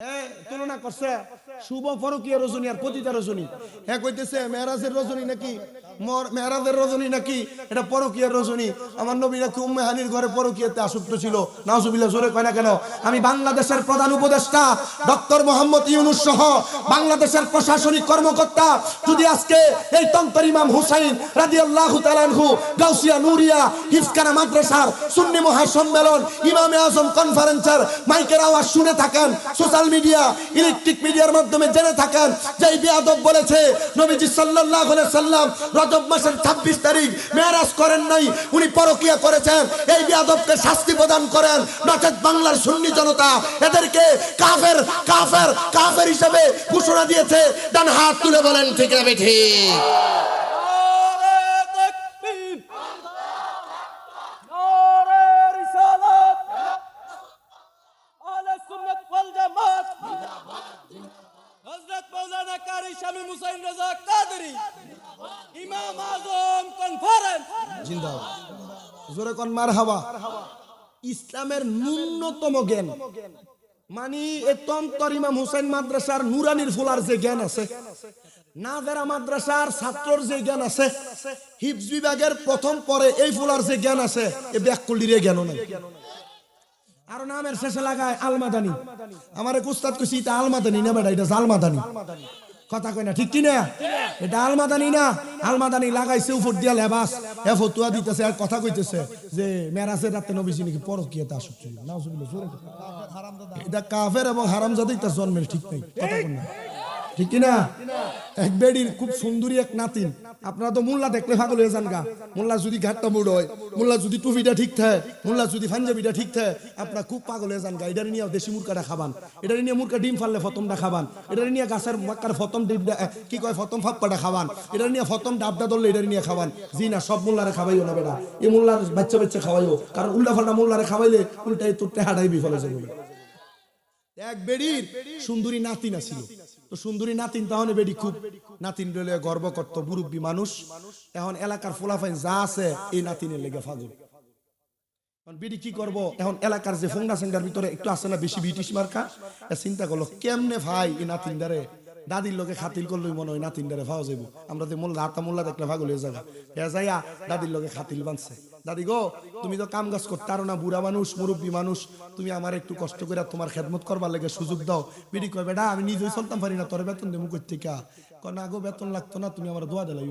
তুলনা করছে শুভ পরকীয়া রজনী আর পতিতা রজনী। হ্যাঁ কইতেছে মেরাজের রজনী নাকি মেরাজের রজনী নাকি এটা পরকীয়ার রজনী। আমার নবী নাকি উম্মে হানির ঘরে পরকীয়াতে আসক্ত ছিল। নাউজুবিল্লাহ, জোরে কয় না কেন? আমি বাংলাদেশের প্রধান উপদেষ্টা ডক্টর মোহাম্মদ ইউনূস সহ বাংলাদেশের প্রশাসনিক কর্মকর্তা যদি আজকে এই তন্তর ইমাম হুসাইন রাদিয়াল্লাহু তাআলা আনহু গাউসিয়া নুরিয়া হিফখানা মাদ্রাসার সুন্নি মহাসম্মেলন ইমামে আজম কনফারেন্সের মাইকের আওয়াজ শুনে থাকেন, সোশ্যাল মিডিয়া ইলেকট্রিক মিডিয়ার মাধ্যমে জেনে থাকেন যে বেয়াদব বলেছে নবীজি সাল্লাল্লাহু আলাইহি সাল্লাম রজব মাসের 26 তারিখ মেরাজ করেন নাই, উনি পরকীয়া করেছেন, এই বেয়াদবকে শাস্তি প্রদান করেন, নচেত বাংলার সুন্নি জনতা এদেরকে কাফের কাফের কাফের হিসেবে ঘোষণা দিয়েছে। ডান হাত তুলে বলেন ঠিক না ঠিক? ইসলামের ন্যূনতম জ্ঞান মানে তন্তর ইমাম হুসাইন মাদ্রাসার নুরানির ফুলার যে জ্ঞান আছে, নাজারা মাদ্রাসার ছাত্রর যে জ্ঞান আছে, হিফজ বিভাগের প্রথম পরে এই ফুলার যে জ্ঞান আছে, এই ব্যাককুলির জ্ঞানও নাই। আর নামের শেষে লাগায় আলমাদানি। আমার এক উস্তাদ কইছি এটা আলমাদানি না বেটা, এটা জালমাদানি। কথা কই না ঠিক কি না? এটা আলমাদানি না, আলমাদানি লাগাইছে উপর দিয়া লেবাস, এ ফতুয়া দিতেছে আর কথা কইতেছে যে মেরাজের রাতে নবীজি নাকি পরকীয়াতে আসক্ত ছিল। নাউজুবিল্লাহ, জোরে এটা কাফের এবং হারামজাদি তার জন্মের ঠিক নাই। কথা কই না ঠিক কি না? এক বেডির খুব সুন্দরী এক নাতিন, আপনারা তো মোল্লা দেখলে পাগল হয়ে যান গা। মোল্লা যদি ঘাটটা মুড় হয়, মোল্লা যদি টুপিটা ঠিক থাকে, মোল্লা যদি পাঞ্জাবিটা ঠিক থাকে, আপনারা খুব পাগল হয়ে যান গা। এটার নিয়ে দেশি মুরকাটা খাবান, এটার নিয়ে মুরকা ডিম ফাললে ফতমটা খাবান, এটার নিয়ে গাছের মাক্কার ফতম ডিমটা কি কয় ফতম ফাপ্পাটা খাবান, এটার নিয়ে ফতম ডাবটা ধরলে এটার নিয়ে খাবান। জি না, সব মোল্লারে খাওয়াইও না বেটা, এই মোল্লার বাচ্চা বাচ্চা খাওয়াইও, কারণ উল্টা ফাল্টা মোল্লারে খাওয়াইলে উল্টাই তোর টেহাটাই বিফলে যাবে। এক বেডির সুন্দরী নাতিন আছিল, তো সুন্দরী নাতিন তাহলে বেডি খুব নাতিন বলে গর্ব করত, মুরব্বী মানুষ। এখন এলাকার ফোলাফাইন যা আছে এই নাতিনের লেগে ফাগুল। বেডি কি করব, এখন এলাকার যে ফোংডা সেন্টার ভিতরে একটু আছে না বেশি ব্রিটিশ মার্কা, চিন্তা করলো কেমনে ভাই এই নাতিনদারে দাদির লোকে খাতিল করলেই মনে হয় নাতিনদারে ভাও যাইব। আমরা যে মোল্লা হাতা মোল্লা দেখলে ভাগল হয়ে যাগা যাইয়া দাদির লোকে খাতিল বানছে। দাদি গো, তুমি তো কাম কাজ করতে পারো না, বুড়া মানুষ মুরব্বী মানুষ, তুমি আমার একটু কষ্ট করে তোমার খেদমত করবার লাগে সুযোগ দাও। বিডি কয় বেটা আমি নিজেই চলতাম পারি না, তোর বেতন দেবো কই থেকে? কয় না গো, বেতন লাগতো না, তুমি আমার দোয়া দিলাই,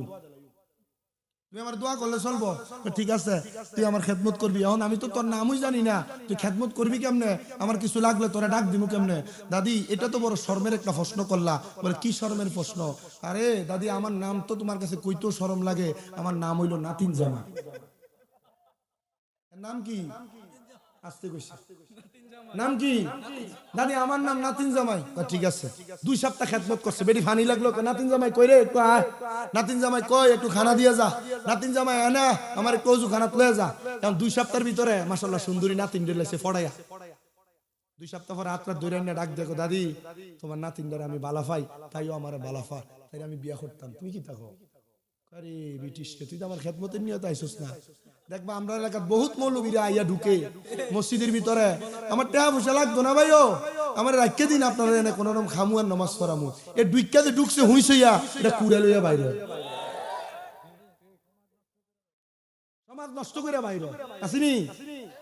তুমি আমার দোয়া করলে চলবো। ঠিক আছে, তুই আমার খেদমত করবি। এখন আমি তো তোর নামই জানি না, তুই খেদমত করবি কেমনে? আমার কিছু লাগলে তোরা ডাক দিমু কেমনে? দাদি এটা তো বড় শরমের একটা প্রশ্ন করলা। বলে কি শরমের প্রশ্ন? আরে দাদি আমার নাম তো তোমার কাছে কইতেও শরম লাগে, আমার নাম হইল নাতিন জামা। নাম কি? আসতে কইছে নাম কি? দাদি আমার নাম নাতিন জামাই। ঠিক আছে, 2 সপ্তাহ খেদমত করছে, বেডি ফানি লাগলো। নাতিন জামাই কই রে, একটু আয়। নাতিন জামাই কই একটু খানা দিয়ে যা। নাতিন জামাই আয় না, আমার একটু অজু খানা তুলে যা। এখন 2 সপ্তাহের ভিতরে মাশাআল্লাহ সুন্দরী নাতিন দিলেছে ফড়াইয়া। 2 সপ্তাহ পরে রাত রাত ধরে ডাক দেখো, দাদি তোমার নাতিন ধরে আমি বালা পাই, তাইও আমার বালা পা, তাই আমি বিয়া করতাম, তুমি কি থাকো? আরে ব্রিটিশ কে, তুই তো আমার খেদমতের নিয়ত আইছস না। দেখবা আমরা এলাকার বহুত মৌলবীরা আইয়া ঢুকে মসজিদের ভিতরে, আমার টাকা পয়সা লাগতো না ভাইও, আমার রাখকে দিন আপনারা এনে কোন রকম খামু আর নামাজ পড়ামু। এ দুইকা যে ঢুকছে হুঁইছইয়া এটা কুড়ে লইয়া বাইরে, সমাজ নষ্ট করে বাইরে আসিনি।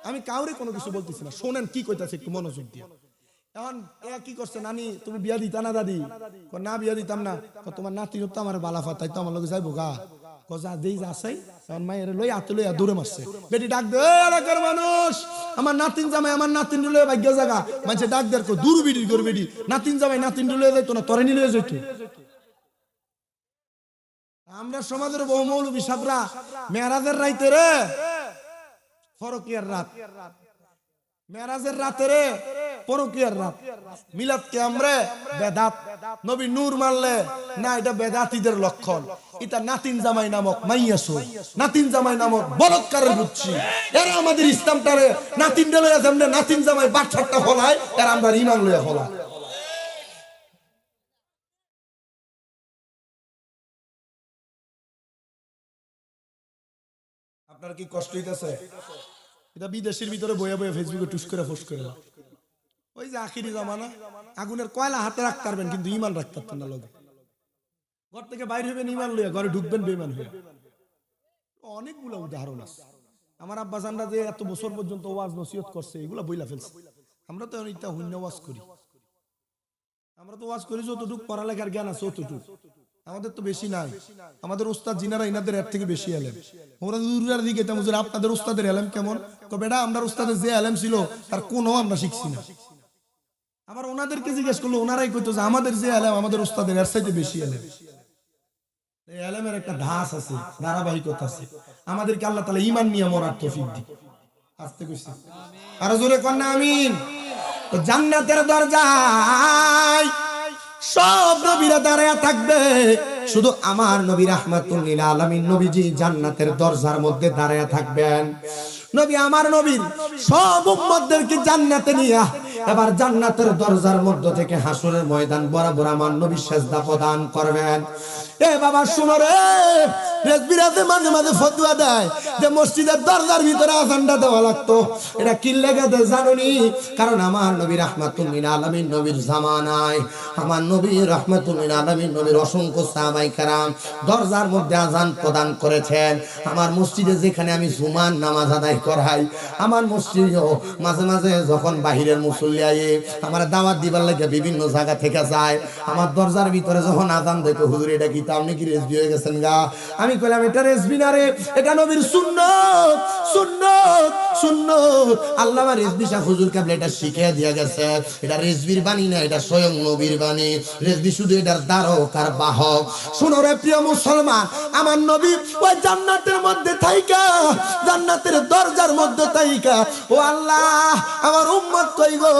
আমি কাউরে কোনো কিছু বলতেছি না, শোনেন কি কইতাছে একটু মনোযোগ দিয়ে। এখন এ কি করছে, নানি তুমি বিয়া দিতা না? দাদি না বিয়া দিতাম না। তোমার নাতি তো আমার বালাফা, তাই তো আমার লগে যাইবো গা। আমার নাতিন জামাই আমার নাতিন ভাগ্য জায়গা মানে ডাক দেয় দূর বিড়ি করবি, নাতিন জামাই নাতিন যাইতো না, তরে নিলে যেত। আমরা সমাজের বহু মৌলবী সাবরা মেরাজের রাইতে রে ফরকিয়ার রাত, মেরাজের রাতে রে পরকীয়ার রাত, মিলাদকে আমরা বেদাত, নবী নূর মানলে না এটা বেদাতীদের লক্ষণ। এটা নাতিন জামাই নামক মাইয়াসু, নাতিন জামাই নামক বলৎকারের বুঝছি। এরা আমাদের ইসলামটারে নাতিন লইয়া যেমনে নাতিন জামাই বাচ্চাটা ফলায়, এরা আমরা ইমান লইয়া ফলায়। আপনার কি কষ্ট হইতেছে? এটা বিদেশের ভিতরে বইয়া বইয়া ফেসবুকে টুস করে ফোস করে ওই যে আখিরি জামানা, আগুনের কয়লা হাতে রাখতে পারবেন কিন্তু ইমান রাখতে পারতেন না লগে। ঘর থেকে বাইরে হবেন ইমান লইয়া, ঘরে ঢুকবেন বেঈমান হইয়া। অনেকগুলো উদাহরণ আছে। আমার আব্বা জানরা যে এত বছর পর্যন্ত ওয়াজ নসিহত করছে, এগুলা বইলা ফেলছে। আমরা তো এটা হইন্য ওয়াজ করি, আমরা তো ওয়াজ করি যতটুকু পড়ালেখার জ্ঞান আছে ততটুকু, আমাদের তো বেশি নাই। আমাদের উস্তাদ জিনারা ইনাদের এর থেকে বেশি এলেম। ওরা দূরের দিকে হুজুর আপনাদের উস্তাদের এলেম কেমন? বেটা আমরা উস্তাদের যে এলেম ছিল তার কোনো আমরা শিখছি না। আবার ওনাদেরকে জিজ্ঞেস করলো, ওনারাই কইতো যে আমাদের যে এলেম আমাদের উস্তাদের এর চাইতে বেশি এলেম। এই এলেমের একটা ধাস আছে, ধারাবাহিকতা আছে। আমাদেরকে আল্লাহ তাআলা ঈমান নিয়ে মরার তৌফিক দিক। আস্তে কইছি, আর জোরে কর না আমিন। তো জান্নাতের দরজায় সব নবীরা দাঁড়ায়া থাকবে, শুধু আমার নবী রাহমাতুল লিল আলামিন নবীজি জান্নাতের দরজার মধ্যে দাঁড়ায়া থাকবেন। নবী আমার নবীর সব উম্মতদেরকে জান্নাতে নিয়া এবার জান্নাতের দরজার মধ্য থেকে হাসরের ময়দান বরাবর আমার নবী সেজদা প্রদান করবেন। এ বাবা শুনো রে, রেজবিরাতে মাঝে মাঝে ফতোয়া দেয় যে মসজিদের দরজার ভিতরে আযানটা দেওয়া লাগতো। এটা কি লেগে দেয় জানোনি? কারণ আমার নবী রাহমাতুল লিল আলামিন নবীর জামানায় আমার নবী রাহমাতুল লিল আলামিন নবীর অসংখ্য সাহাবায়ে কেরাম দরজার মধ্যে আযান প্রদান করেছেন। আমার মসজিদে যেখানে আমি জুমার নামাজ আদায় করাই, আমার মসজিদেও মাঝে মাঝে যখন বাহিরের মুসল্লি আয়ে আমার দাওয়াত দিবার লাগে বিভিন্ন জায়গা থেকে যায়, আমার দরজার ভিতরে যখন আযান দেখে হুজুর এটা কি আপনি কি রেজবি হয়ে গেছেন গা? আমি কইলাম এটা রেজবি না রে, এটা নবীর সুন্নাত, সুন্নাত, সুন্নাত। আল্লামা রেজবি শাহ হুজুর কেবল এটা শিখিয়ে দিয়া গেছে। এটা রেজবির বাণী না, এটা স্বয়ং নবীর বাণী। রেজবি শুধু এটার দ্বারক আর বাহক। শুনো রে প্রিয় মুসলমান, আমার নবী ওই জান্নাতের মধ্যে থাইকা, জান্নাতের দরজার মধ্যে থাইকা, ও আল্লাহ আমার উম্মত কই গো?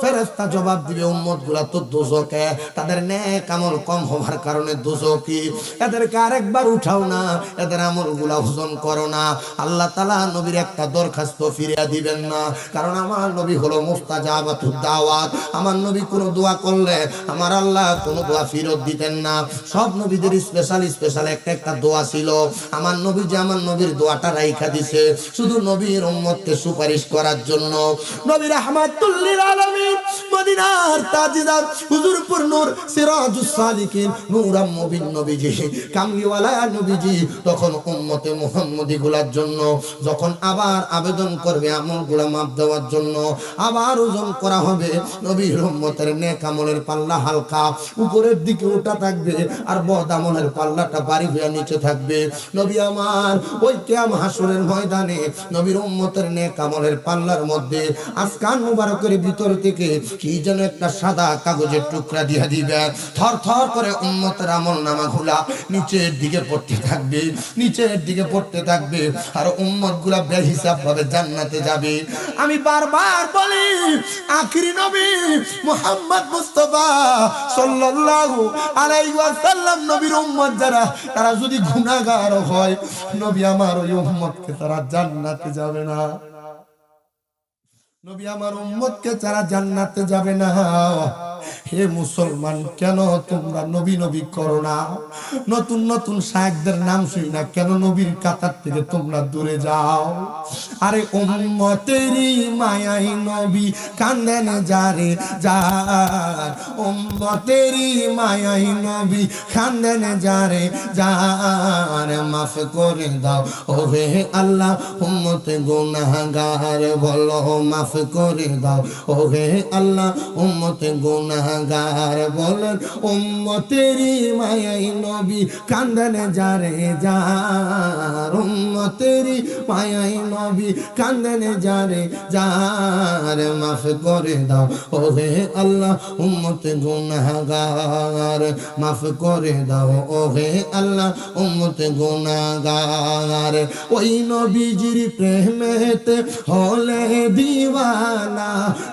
ফেরেশতা জবাব দিবে উম্মতগুলা তো দোজকে, তাদের নেক আমল কম হওয়ার কারণে দোজকি, এদেরকে আরেকবার উঠাও না, এদের আমলগুলা ওজন করো না। আল্লাহ তাআলা নবীর একটা দরখাস্ত ফিরিয়ে দিবেন না, কারণ আমার নবী হলো মুস্তাজাবাতুদ দাওয়াত। আমার নবী কোনো দোয়া করলে আমার আল্লাহ কোনো দোয়া ফেরত দিতেন না। সব নবীদের স্পেশাল স্পেশাল একটা একটা দোয়া ছিল। আমার নবী যে আমার নবীর দোয়াটা রাইখা দিছে শুধু নবীর উম্মতকে সুপারিশ করার জন্য। নবী রাহমাতুল লিল আলামিন মদিনার তাজদার হুজুরপুর নূর সিরাজুস সালিকিন নূরাম মুবিন নবীজি, কামলিওয়ালা নবীজি তখন উম্মতে মুহাম্মদী গুলার জন্য যখন আবার আবেদন করবে আমলগুলা মাপ দেওয়ার জন্য, আবার ওজন করা হবে, নবীর উম্মতের নেক আমলের পাল্লা হালকা উপরের দিকে উঠা থাকবে আর বদ আমলের পাল্লাটা ভারী হয়ে নিচে থাকবে। নবী আমার ওই কিয়াম হাসরের ময়দানে নবীর উম্মতের নেক আমলের পাল্লার মধ্যে আসকান মুবারকের ভিতর থেকে কি যেন একটা সাদা কাগজের টুকরা দিয়ে দিবে। থর থর করে উম্মতের আমলনামাগুলা নিচের দিকে পড়তে থাকবে, নিচের দিকে পড়তে থাকবে, আর উম্মতগুলা বেহিসাব ভাবে জান্নাতে যাবে। আমি বারবার বলি আখিরি নবী মুহাম্মদ মুস্তাফা সাল্লাল্লাহু আলাইহি ওয়াসাল্লাম নবীর উম্মত যারা, তারা যদি গুনাহগার হয় নবী আমার ওই উম্মতকে তারা জান্নাতে যাবে না। নবী আমার উম্মতকে যারা জান্নাতে যাবে না। হে মুসলমান, কেন তোমরা নবী নবী করো না? নতুন নতুন শায়েখদের নাম শুনি না কেন নবীর কাতার থেকে তোমরা দূরে যাও? আরে উম্মতেরই মায়াই নবী কান্দেন যারে যার, উম্মতেরই মায়াই নবী কান্দেন যারে যার, মাফ করে দাও ও হে আল্লাহ উম্মতে গুনাহগার, বলো মাফ করে দাও ও হে আল্লাহ উম্মতে গুনাহগার। বলেন উম্মতেরই মায়াই নবী কান্দেন যারে যার, উম্মতেরই মায়াই নবী কান্দেন যারে যার, মাফ করে দাও ও হে আল্লাহ উম্মতে গুনাহগার, মাফ করে দাও ও হে আল্লাহ উম্মতে গুনাহগার। ওই নবীজির প্রেমেতে হলে দিওয়ানা,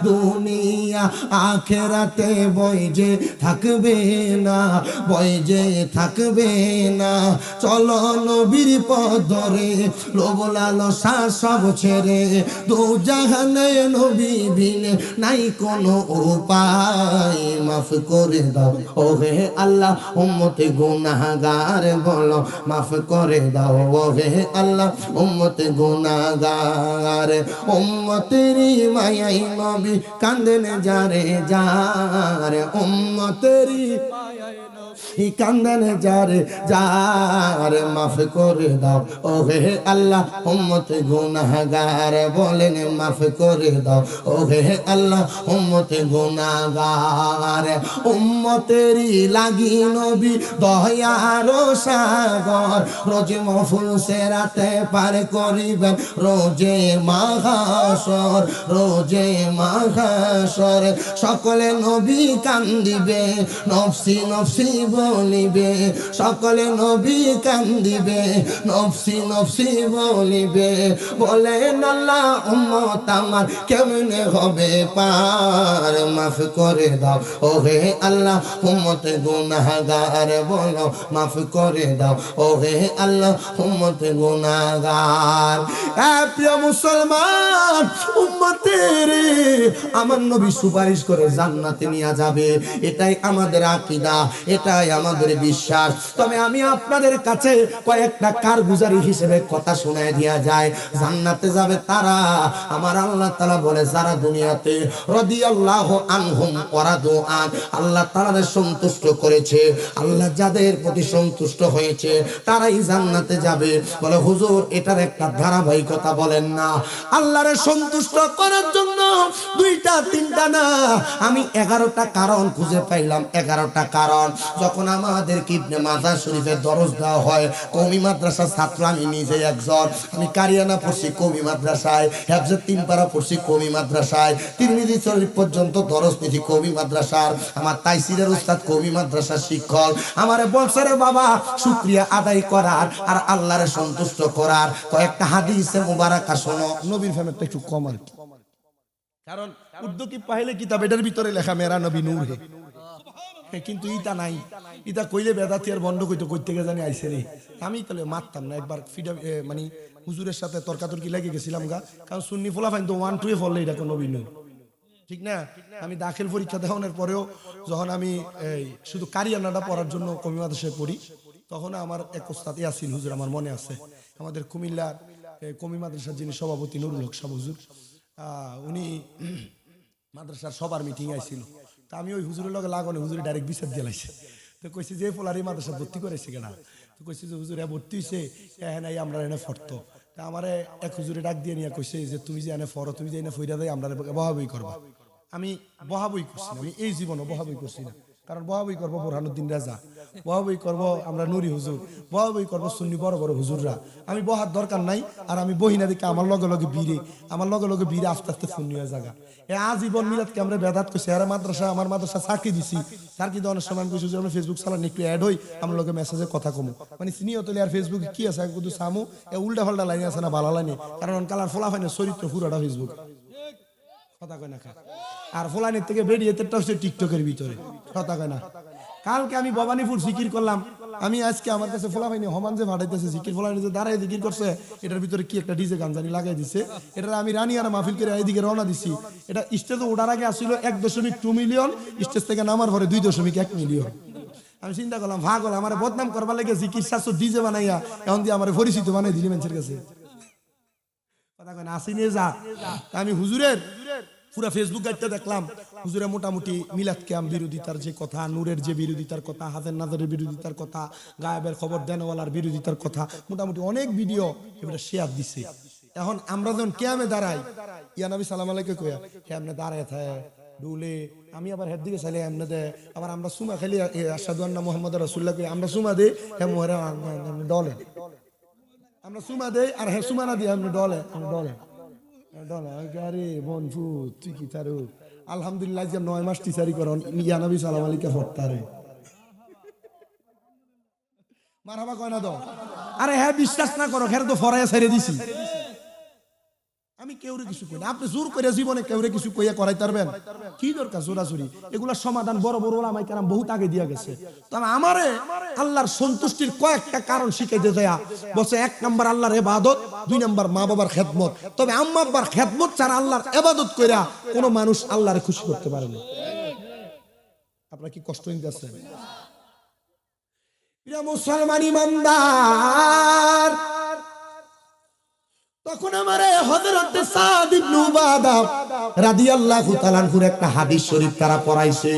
দুনিয়া আখিরাতে বই যে থাকবে না, বই যে থাকবে না। চলো নবীর পথ ধরে লোভ লালসা সব ছেড়ে, দু জাহানে নবী বিনে নাই কোনো উপায়। মাফ করে দাও ও হে আল্লাহ উম্মতে গুনাহগার বলো মাফ করে দাও ও হে আল্লাহ উম্মতে গুনাহগার উম্মতেরই মায়াই নবী কান্দেন যারে যার উম্মতেরই কান্দানে যারে যার মাফ করে দাও ও হে আল্লাহ উম্মতে গুনাহগার বলেন মাফ করে দাও ও হে আল্লাহ উম্মতে গুনাহগার উম্মতেরই লাগি নবী দয়ার সাগর রোজে মহফিল সেরাতে পার করিবেন রোজে মাহশর রোজে মাহশর সকলে নবী কান্দিবে নফসি নফসি বলিবে সকলে নবী কান্দিবে নফসি নফসি বলিবে বলেন আল্লাহ উম্মত আমার কেমনে হবে পার মাফ করে দাও ও হে আল্লাহ উম্মতে গুনাহগার বলো মাফ করে দাও ও হে আল্লাহ উম্মতে গুনাহগার প্রিয় মুসলমান উম্মতের আমার নবী সুপারিশ করে জান্নাতে নিয়ে যাবে এটাই আমাদের আকীদা এটাই আমাদের বিশ্বাস তবে আমি আপনাদের কাছে কয়েকটা কারগুজারি হিসেবে কথা শোনায় দেয়া যায় জান্নাতে যাবে তারা আমার আল্লাহ তাআলা বলে যারা দুনিয়াতে রাদিয়াল্লাহু আনহুম ওয়া রাদু আন আল্লাহ তাআলাকে সন্তুষ্ট করেছে আল্লাহ যাদের প্রতি সন্তুষ্ট হয়েছে তারাই জান্নাতে যাবে বলে হুজুর এটার একটা ধারাবাহিকতা বলেন না আল্লাহরে সন্তুষ্ট করার জন্য দুইটা তিনটা না আমি 11টা কারণ খুঁজে পাইলাম 11টা কারণ যখন আমাদের ইবনে মাজাহ শরীফের দরস দেওয়া হয় কওমি মাদ্রাসার ছাত্র আমি নিজে একজন আমি কারিয়ানা পড়ছি কওমি মাদ্রাসায় হেফজে তিন পারা পড়ছি কওমি মাদ্রাসায় তিরমিজি শরীফ পর্যন্ত দরস নিছি কওমি মাদ্রাসার আমার তাইসিরের উস্তাদ কওমি মাদ্রাসার শিক্ষক আমারে বলছে রে বাবা শুকরিয়া আদায় করার আর আল্লাহরে সন্তুষ্ট করার কয়েকটা হাদিসে মুবারাকা শোনো নবীর ফেমেরটা একটু কম আর কি কারণ উর্দু কি পাইলে কিতাব এটার ভিতরে লেখা মেরা নবী নূর হে কিন্তু ইটা নাই ইটা কইলে বেদাতি আর বন্ধ কইতে কইতে গে জানি আইছে রে আমি তাহলে মারতাম না একবার ফিডা মানে হুজুরের সাথে তর্কাতর্কি লেগে গেছিলাম গা কারণ সুন্নি ফোলা ফাইন তো 1 2 ফললে এটা নবী নূর ঠিক না আমি দাখিল পরীক্ষা দেওয়ানোর পরেও যখন আমি শুধু কারিয়ানাটা পড়ার জন্য কওমি মাদ্রাসায় পড়ি তখন আমার এক ওস্তাদ ইয়াসিন হুজুর আমার মনে আছে আমাদের কুমিল্লার কওমি মাদ্রাসার যিনি সভাপতি নুরুল হক সাহেব হুজুর উনি মাদ্রাসার সবার মিটিং আইছিল তা আমি ওই হুজুরের লগে লাগানো হুজুরে ডাইরেক্ট বিচার দিলাইছে তো কইছি যে পোলার এই মাদ্রাসা ভর্তি করেছে কেনা তো কইছি যে হুজুর ভর্তি হয়েছে হ্যাঁ নাই আমরা এনে ফরতো তা আমার এক হুজুরে ডাক দিয়ে নিয়ে কইছে যে তুমি যে এনে ফরো তুমি যে এনে ফইরা দেয় আমরা বহাবই করবা আমি বহাবই করছি না আমি এই জীবনে বহাবই করছি না কারণ বহাবই করবো বোরহানুদ্দিন রাজা বহাবই করবো আমরা নুরি হুজুর বহাবই করবো সুন্নি বড় বড় হুজুররা আমি বহার দরকার নাই আর আমি বহিনা দেখে আমার লগে লগে বীরে আস্তে আস্তে সুন্নি হয়ে জায়গা আজীবন মিলাদকে আমরা বেদাত করছি আর মাদ্রাসা আমার মাদ্রাসা চাকরি দিছি চাকরি দেওয়ার সময় আমি কইছি যে আমরা ফেসবুক চালান একটু অ্যাড হই আমার লগে মেসেজে কথা কমু মানে সিনিয়র তলে আর ফেসবুকে কি আছে কিন্তু সামু উল্টা পাল্টা লাইন আছে না ভালো লাইনে কারণ কালার ফোলা ফাইনে চরিত্র পুরোটা ফেসবুক কথা কয় না আর ফোলানের থেকে বেরিয়ে তেরটা হচ্ছে টিকটকের ভিতরে কথা কয় না কালকে আমি ভবানীপুর জিকির করলাম আমি আজকে আমার কাছে ফোলা পাইনি হমান যে ভাড়াইতেছে জিকির ফোলা নিজে দাঁড়ায় জিকির করছে এটার ভিতরে কি একটা ডিজে গান জানি লাগাই দিছে এটা আমি রানী আর মাহফিল করে এইদিকে রওনা দিছি এটা স্টেজে ওঠার আগে আসছিল 1.2 মিলিয়ন স্টেজ থেকে নামার পরে 2.1 মিলিয়ন আমি চিন্তা করলাম ভাগ হল আমার বদনাম করবার লাগে জিকির শাস্ত্র ডিজে বানাইয়া এখন দিয়ে আমার পরিচিত বানাই দিলি মানুষের কাছে কথা কয় না আসি নিয়ে যা আমি হুজুরের পুরা ফেসবুক গাইতে দেখলাম হুজুরে মোটামুটি মিলাদ কিয়াম বিরোধিতার যে কথা নূরের যে বিরোধিতার কথা হাতের নাজারের বিরোধিতার কথা গায়েবের খবর দেনওয়ালার বিরোধিতার কথা মোটামুটি অনেক ভিডিও এবারে শেয়ার দিছে এখন আমরা যখন কিয়ামে দাঁড়াই ইয়া নবী সালাম আলাইকে কইয়া কেমনে দাঁড়ায় থাকে ডুলে আমি আবার হেড দিকে চাইলে এমনে দে আবার আমরা সুমা খালি আশহাদু আন্না মুহাম্মাদুর রাসূলুল্লাহ কই আমরা সুমা দেই হে মোহরা ডলে আমরা সুমা দেই আর হে সুমা না দিই আমরা ডলে আরে বন্ধু তুই কি তারু আলহামদুলিল্লাহ যে 9 মাস টিচারি করন ইয়া নবী সালাম আলাইকে ফরতারে মারহাবা কয় না তো আরে হ্যাঁ বিশ্বাস না করো খের তো ফরায়া ছেড়ে দিছি আমি কেউরে কিছু কই না আপনি জোর করে জীবনে কেউরে কিছু কইয়া করাই পারবেন কি দরকার জোরাজুরি এগুলা সমাধান বড় বড় ওলামায়ে কেরাম বহুত আগে দিয়া গেছে তবে আমারে আল্লাহর সন্তুষ্টির কয়েকটা কারণ শিখাইতে দেয়া বলছে 1 নাম্বার আল্লাহর ইবাদত 2 নাম্বার মা বাবার খেদমত তবে আম্মা আব্বার খেদমত ছাড়া আল্লাহর ইবাদত কইরা কোনো মানুষ আল্লাহরে খুশি করতে পারে না আপনারা কি কষ্ট নিতেছেন? প্রিয় মুসলমান ইমানদার, তখন আমারে হযরত সাদ ইবনে উবাদা রাদিয়াল্লাহু তাআলা আনহুর একটা হাদিস শরীফ তারা পড়াইছে।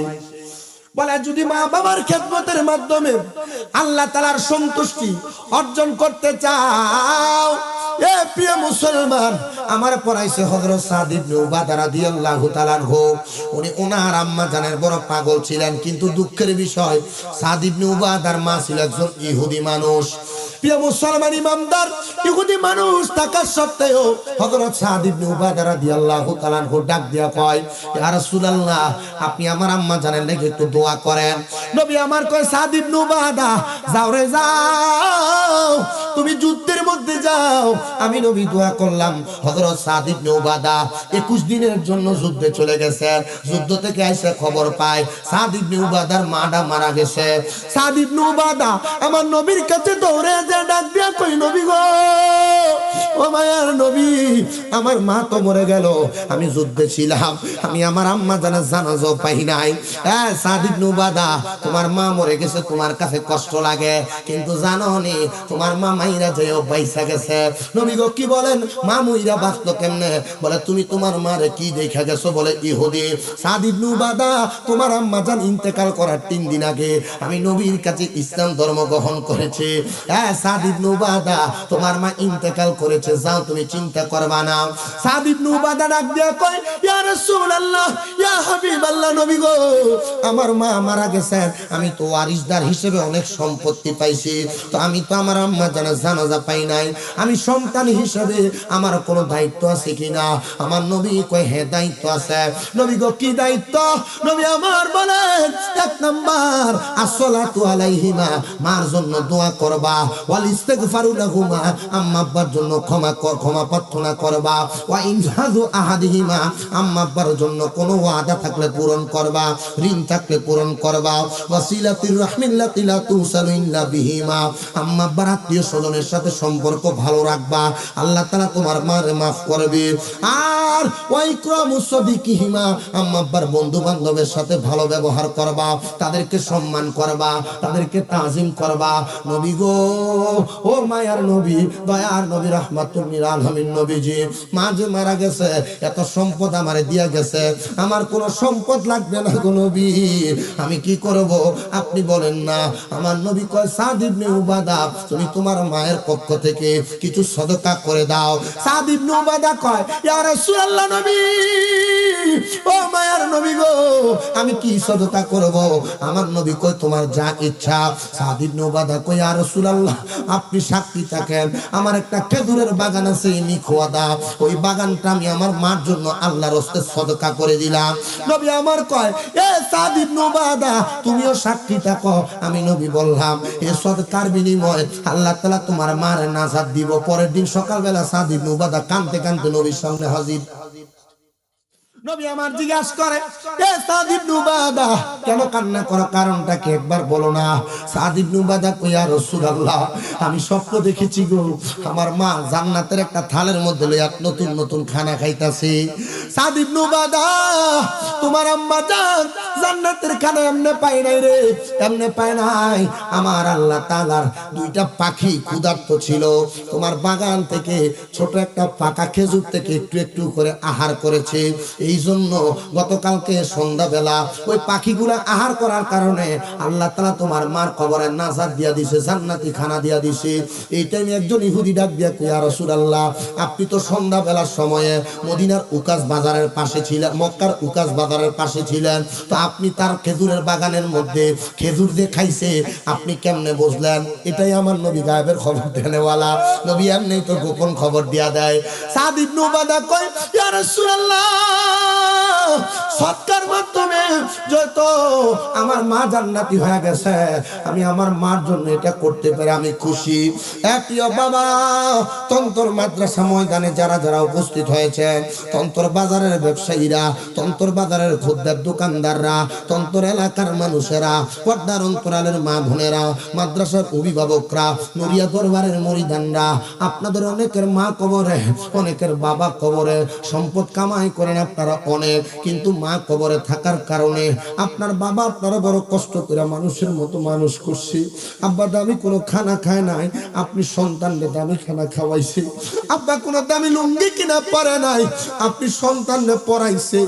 বলে যদি মা বাবার খেদমতের মাধ্যমে আল্লাহ তাআলার সন্তুষ্টি অর্জন করতে চাও, এ প্রিয় মুসলমান, আমার পড়াইছে হযরত সাদ ইবনে উবাদা রাদিয়াল্লাহু তাআলা আনহু। উনি ওনার আম্মা জানের বড় পাগল ছিলেন, কিন্তু দুঃখের বিষয় সাদ ইবনে উবাদার মা ছিল একজন ইহুদি মানুষ। প্রিয় মুসলমান ইমানদার, ইহুদি মানুষ থাকা সত্ত্বেও হযরত সাদ ইবনে উবাদা রাদিয়াল্লাহু তাআলা আনহু ডাক দিয়া কয়, ইয়া রাসূলুল্লাহ, আপনি আমার আম্মা জানের লাগি একটু দোয়া করেন। নবী আমার কয়, সাদ ইবনে উবাদা, যাও রে যাও, তুমি যুদ্ধের মধ্যে যাও। আমি নবী দোয়া করলাম। হযরত সাদ ইবনে উবাদা 21 দিনের জন্য যুদ্ধে চলে গেছেন। যুদ্ধ থেকে এসে খবর পায় সাদ ইবনে উবাদার মাডা মারা গেছে। সাদ ইবনে উবাদা আমার নবীর কাছে দৌড়ে যে ডাক দিয়া কই, নবী গো, ও মায়ার নবী, আমার মা তো মরে গেল, আমি যুদ্ধে ছিলাম, আমি আমার আম্মা জানার জানাজা পাই নাই। হ্যাঁ সাদ ইবনে উবাদা, তোমার মা মরে গেছে, তোমার কাছে কষ্ট লাগে, কিন্তু জানো নি তোমার মা মাইরা যেও বাইসা গেছে। নবী গো কি বলেন, মা মইরা বাঁচলো কেমনে? বলে তুমি তোমার মারে কি দেখা গেছো? বলে ইহুদি। সাদ ইবনে উবাদা, তোমার আম্মা জান ইন্তেকাল করার 3 দিন আগে আমি নবীর কাছে ইসলাম ধর্ম গ্রহণ করেছি। হ্যাঁ সাদ ইবনে উবাদা, তোমার মা ইন্তেকাল করেছে, যাও তুমি চিন্তা করবা না। সাদ ইবনে উবাদা ডাক দিয়া কয়, ইয়া রাসূলুল্লাহ, ইয়া হাবিবাল্লাহ, নবী গো, আমার মা মারা গেছেন, আমি তো ওয়ারিসদার হিসেবে অনেক সম্পত্তি পাইছি, তো আমি তো আমার আম্মা জানার জানাজা পাই নাই, আমি সন্তান হিসেবে আমার কোনো দায়িত্ব আছে কিনা? আমার নবী কয়, হ্যাঁ দায়িত্ব আছে। নবী গো কি দায়িত্ব? নবী আমার বলেন, 1 নাম্বার আসসালাতু আলাইহিমা, মার জন্য দোয়া করবা, ওয়াল ইস্তিগফারু লাহুমা, আম্মা আব্বার জন্য ক্ষমা প্রার্থনা করবা, ওয়া ইনহাযু আহাদিহিমা, আম্মা আব্বার জন্য কোনো ওয়াদা থাকলে পূরণ করবা, ঋণ থাকলে পূরণ করবা, ওয়াসিলাতুর রাহমিল্লাতি লা তুসালু ইল্লা বিহিমা, আম্মা আব্বার আত্মীয় স্বজনের সাথে সম্পর্ক ভালো রাখবা, আল্লাহ তাআলা তোমার মারে মাফ করবে। আর ওয়াইক্রামুস সাদিকিহিমা, আম্মা আব্বার বন্ধু বান্ধবের সাথে ভালো ব্যবহার করবা, তাদেরকে সম্মান করবা, তাদেরকে তাজিম করবা। নবী গো, ও মায়ার নবী, দয়ার নবী, রাহমাতুল লিল আলামিন নবীজি, মা যে মারা গেছে, এত সম্পদ আমারে দিয়া গেছে, আমার কোনো সম্পদ লাগবে না গো নবী, আমি কি করব আপনি বলেন না। আমার নবী কয়, সাদ ইবনে উবাদা, তুমি তোমার মায়ের পক্ষ থেকে কিছু সদকা করে দাও। সাদ ইবনে উবাদা কয়, ইয়া রাসূলুল্লাহ, নবী, ও মায়ার নবী গো, আমি কি সদকা করব? আমার নবী কয়, তোমার যা ইচ্ছা। সাদ ইবনে উবাদা কয়, ইয়া রাসূলুল্লাহ, আপনি সাক্ষী থাকেন, আমার একটা খেজুরের বাগান আছে, নিখোয়াদা, ওই বাগানটা আমি আমার মার জন্য আল্লাহর রাস্তে সদকা করে দিলাম। নবী আমার কয়, এ সাদ ইবনে উবাদা, তুমিও সাক্ষী থাকো। আমি নবী বললাম, এ সদকার বিনিময়ে আল্লাহ তাআলা তোমার মার নাজাত দিব। পরের দিন সকালবেলা সাদ ইবনে উবাদা কাঁদতে কাঁদতে নবীর সামনে হাজির। নবী আমার জিজ্ঞাসা করে, এ সাদ ইবনে উবাদা, কেন কান্না করো? কারণটা কি একবার বলো না? সাদ ইবনে উবাদা কয়, ইয়া রাসূলুল্লাহ, আমি স্বপ্ন দেখেছি গো, আমার মা জান্নাতের একটা থালের মধ্যে লইয়া নতুন নতুন খানা খাইতাছে। সাদ ইবনে উবাদা, তোমার আম্মা জান জান্নাতের খানা এমনে পায় নাই রে, এমনে পায় নাই। আমার আল্লাহ তাআলার 2টা পাখি ক্ষুধার্ত ছিল, তোমার বাগান থেকে ছোট একটা পাকা খেজুর থেকে একটু একটু করে আহার করেছে। এই জন্য গতকালকে সন্ধ্যাবেলা ওই পাখিগুলা আহার করার কারণে আল্লাহ তাআলা তোমার মার কবরে নাজাত দিয়া দিছে, জান্নাতি খানা দিয়া দিছে। এই টাইমে একজন ইহুদি ডাক দিয়া কয়, ইয়া রাসূলুল্লাহ, আপনি তো সন্ধ্যাবেলার সময়ে মদিনার উকাস বাজারের পাশে ছিলেন, মক্কার উকাস বাজারের পাশে ছিলেন, তো আপনি তার খেজুরের বাগানের মধ্যে খেজুর দিয়ে খাইছে, আপনি কেমনে বুঝলেন? এটাই আমার নবী গায়েবের খবর দেনেওয়ালা, নবী এমনি তো গোপন খবর দিয়া দেয়। সাদ ইবনে উবাদা কয়, ইয়া রাসূলুল্লাহ, সৎকার মাধ্যমে যত আমার মা জান্নাতি হয়ে গেছে, আমি আমার মার জন্য এটা করতে পেরে আমি খুশি। প্রিয় বাবা, তন্তর মাদ্রাসা ময়দানে যারা যারা উপস্থিত হয়েছে, তন্তর বাজারের ব্যবসায়ীরা, তন্তর বাজারের খুদ্দার দোকানদাররা, তন্তর এলাকার মানুষেরা, পর্দার অন্তরালের মা বোনেরা, মাদ্রাসার অভিভাবকরা, নুরিয়া দরবারের মরিদানরা, আপনাদের অনেকের মা কবরে, অনেকের বাবা কবরে, সম্পদ কামাই করেন আপনারা অনেক, কিন্তু মা কবরে থাকার কারণে আপনার বাবা আপনারা বড় কষ্ট করে মানুষের মতো মানুষ করছে। আব্বা দামি কোনো খানা খায় নাই, আপনি সন্তানকে দামি খানা খাওয়াইছে। আব্বা কোনো দামি লুঙ্গি কিনা পরে নাই, আপনি সন্তানকে পরাইছে।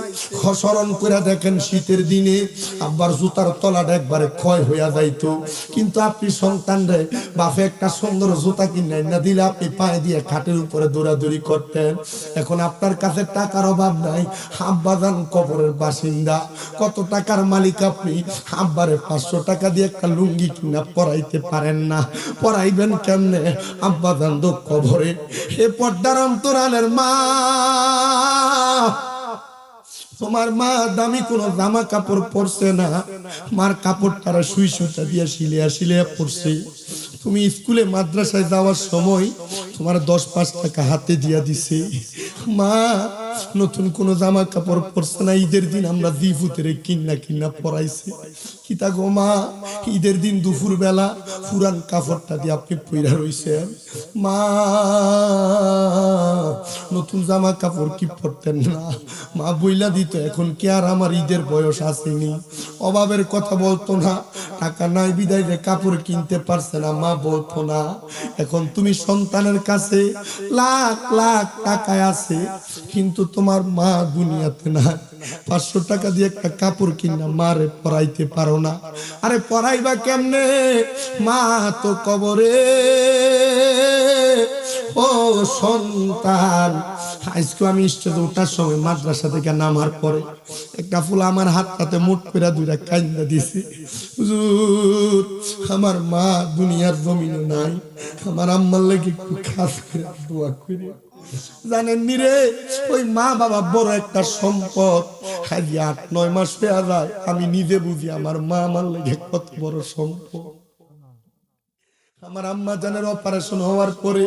স্মরণ করে দেখেন শীতের দিনে আব্বার জুতার তলাটা একবারে ক্ষয় হইয়া যাইতো, কিন্তু আপনি সন্তানরে বাপে একটা সুন্দর জুতা কিনে না দিলে আপনি পায়ে দিয়ে খাটের উপরে দৌড়াদৌড়ি করতেন। এখন আপনার কাছে টাকার অভাব নাই, আব্বাজান কবরের বাসিন্দা, কত টাকার মালিক আপনি, আব্বারে 500 টাকা দিয়ে একটা লুঙ্গি কিনা পরাইতে পারেন না। পরাইবেন কেমনে? আব্বাজান তো কবরে। এ পর্দার অন্তরালের মা, তোমার মা দামি কোন জামা কাপড় পরছে না, মার কাপড়টারা সুই সুতা দিয়ে সিলিয়া সিলিয়া পরছে। তুমি স্কুলে মাদ্রাসায় যাওয়ার সময় তোমার 10-5 টাকা হাতে দিয়া দিছে। মা নতুন কোন জামা কাপড় পরছে না, ঈদের দিন আমরা দিফুতের কিন্না পরাইছি। কিতা গো মা, ঈদের দিন দুপুর বেলা পুরান কাপড়টা দিয়ে আপনি পইরা রইছেন। মা নতুন জামা কাপড় কি পরতেন না? মা বইলা দিত, এখন কি আর আমার ঈদের বয়স আসেনি? অভাবের কথা বলতো না, টাকা নাই বিদায় যে কাপড় কিনতে পারছে না মা বলতো না। এখন তুমি সন্তানের কাছে লাখ লাখ টাকায় আছে, কিন্তু তোমার মা দুনিয়াতে না। 500 টাকা দিয়ে একটা কাপড় কিনা মারে পরাইতে পারো না। আরে পরাইবা কেমনে? মা তো কবরে। ও সন্তান, আজকে আমি স্টেজে ওঠার সময় মাদ্রাসা থেকে নামার পরে একটা ফুল আমার হাতটাতে মুঠ করে দুইটা কান্দা দিছি। হুজুর, আমার মা দুনিয়ার জমিনে নাই, আমার আম্মার লাগি একটু খাস করে দোয়া করে। জানেন নি রে, ওই মা বাবা বড় একটা সম্পদ। আজ 8-9 মাস হয়ে যায়, আমি নিজে বুঝি আমার মা আমার লাগে কত বড় সম্পদ। আমার আম্মা জানের অপারেশন হওয়ার পরে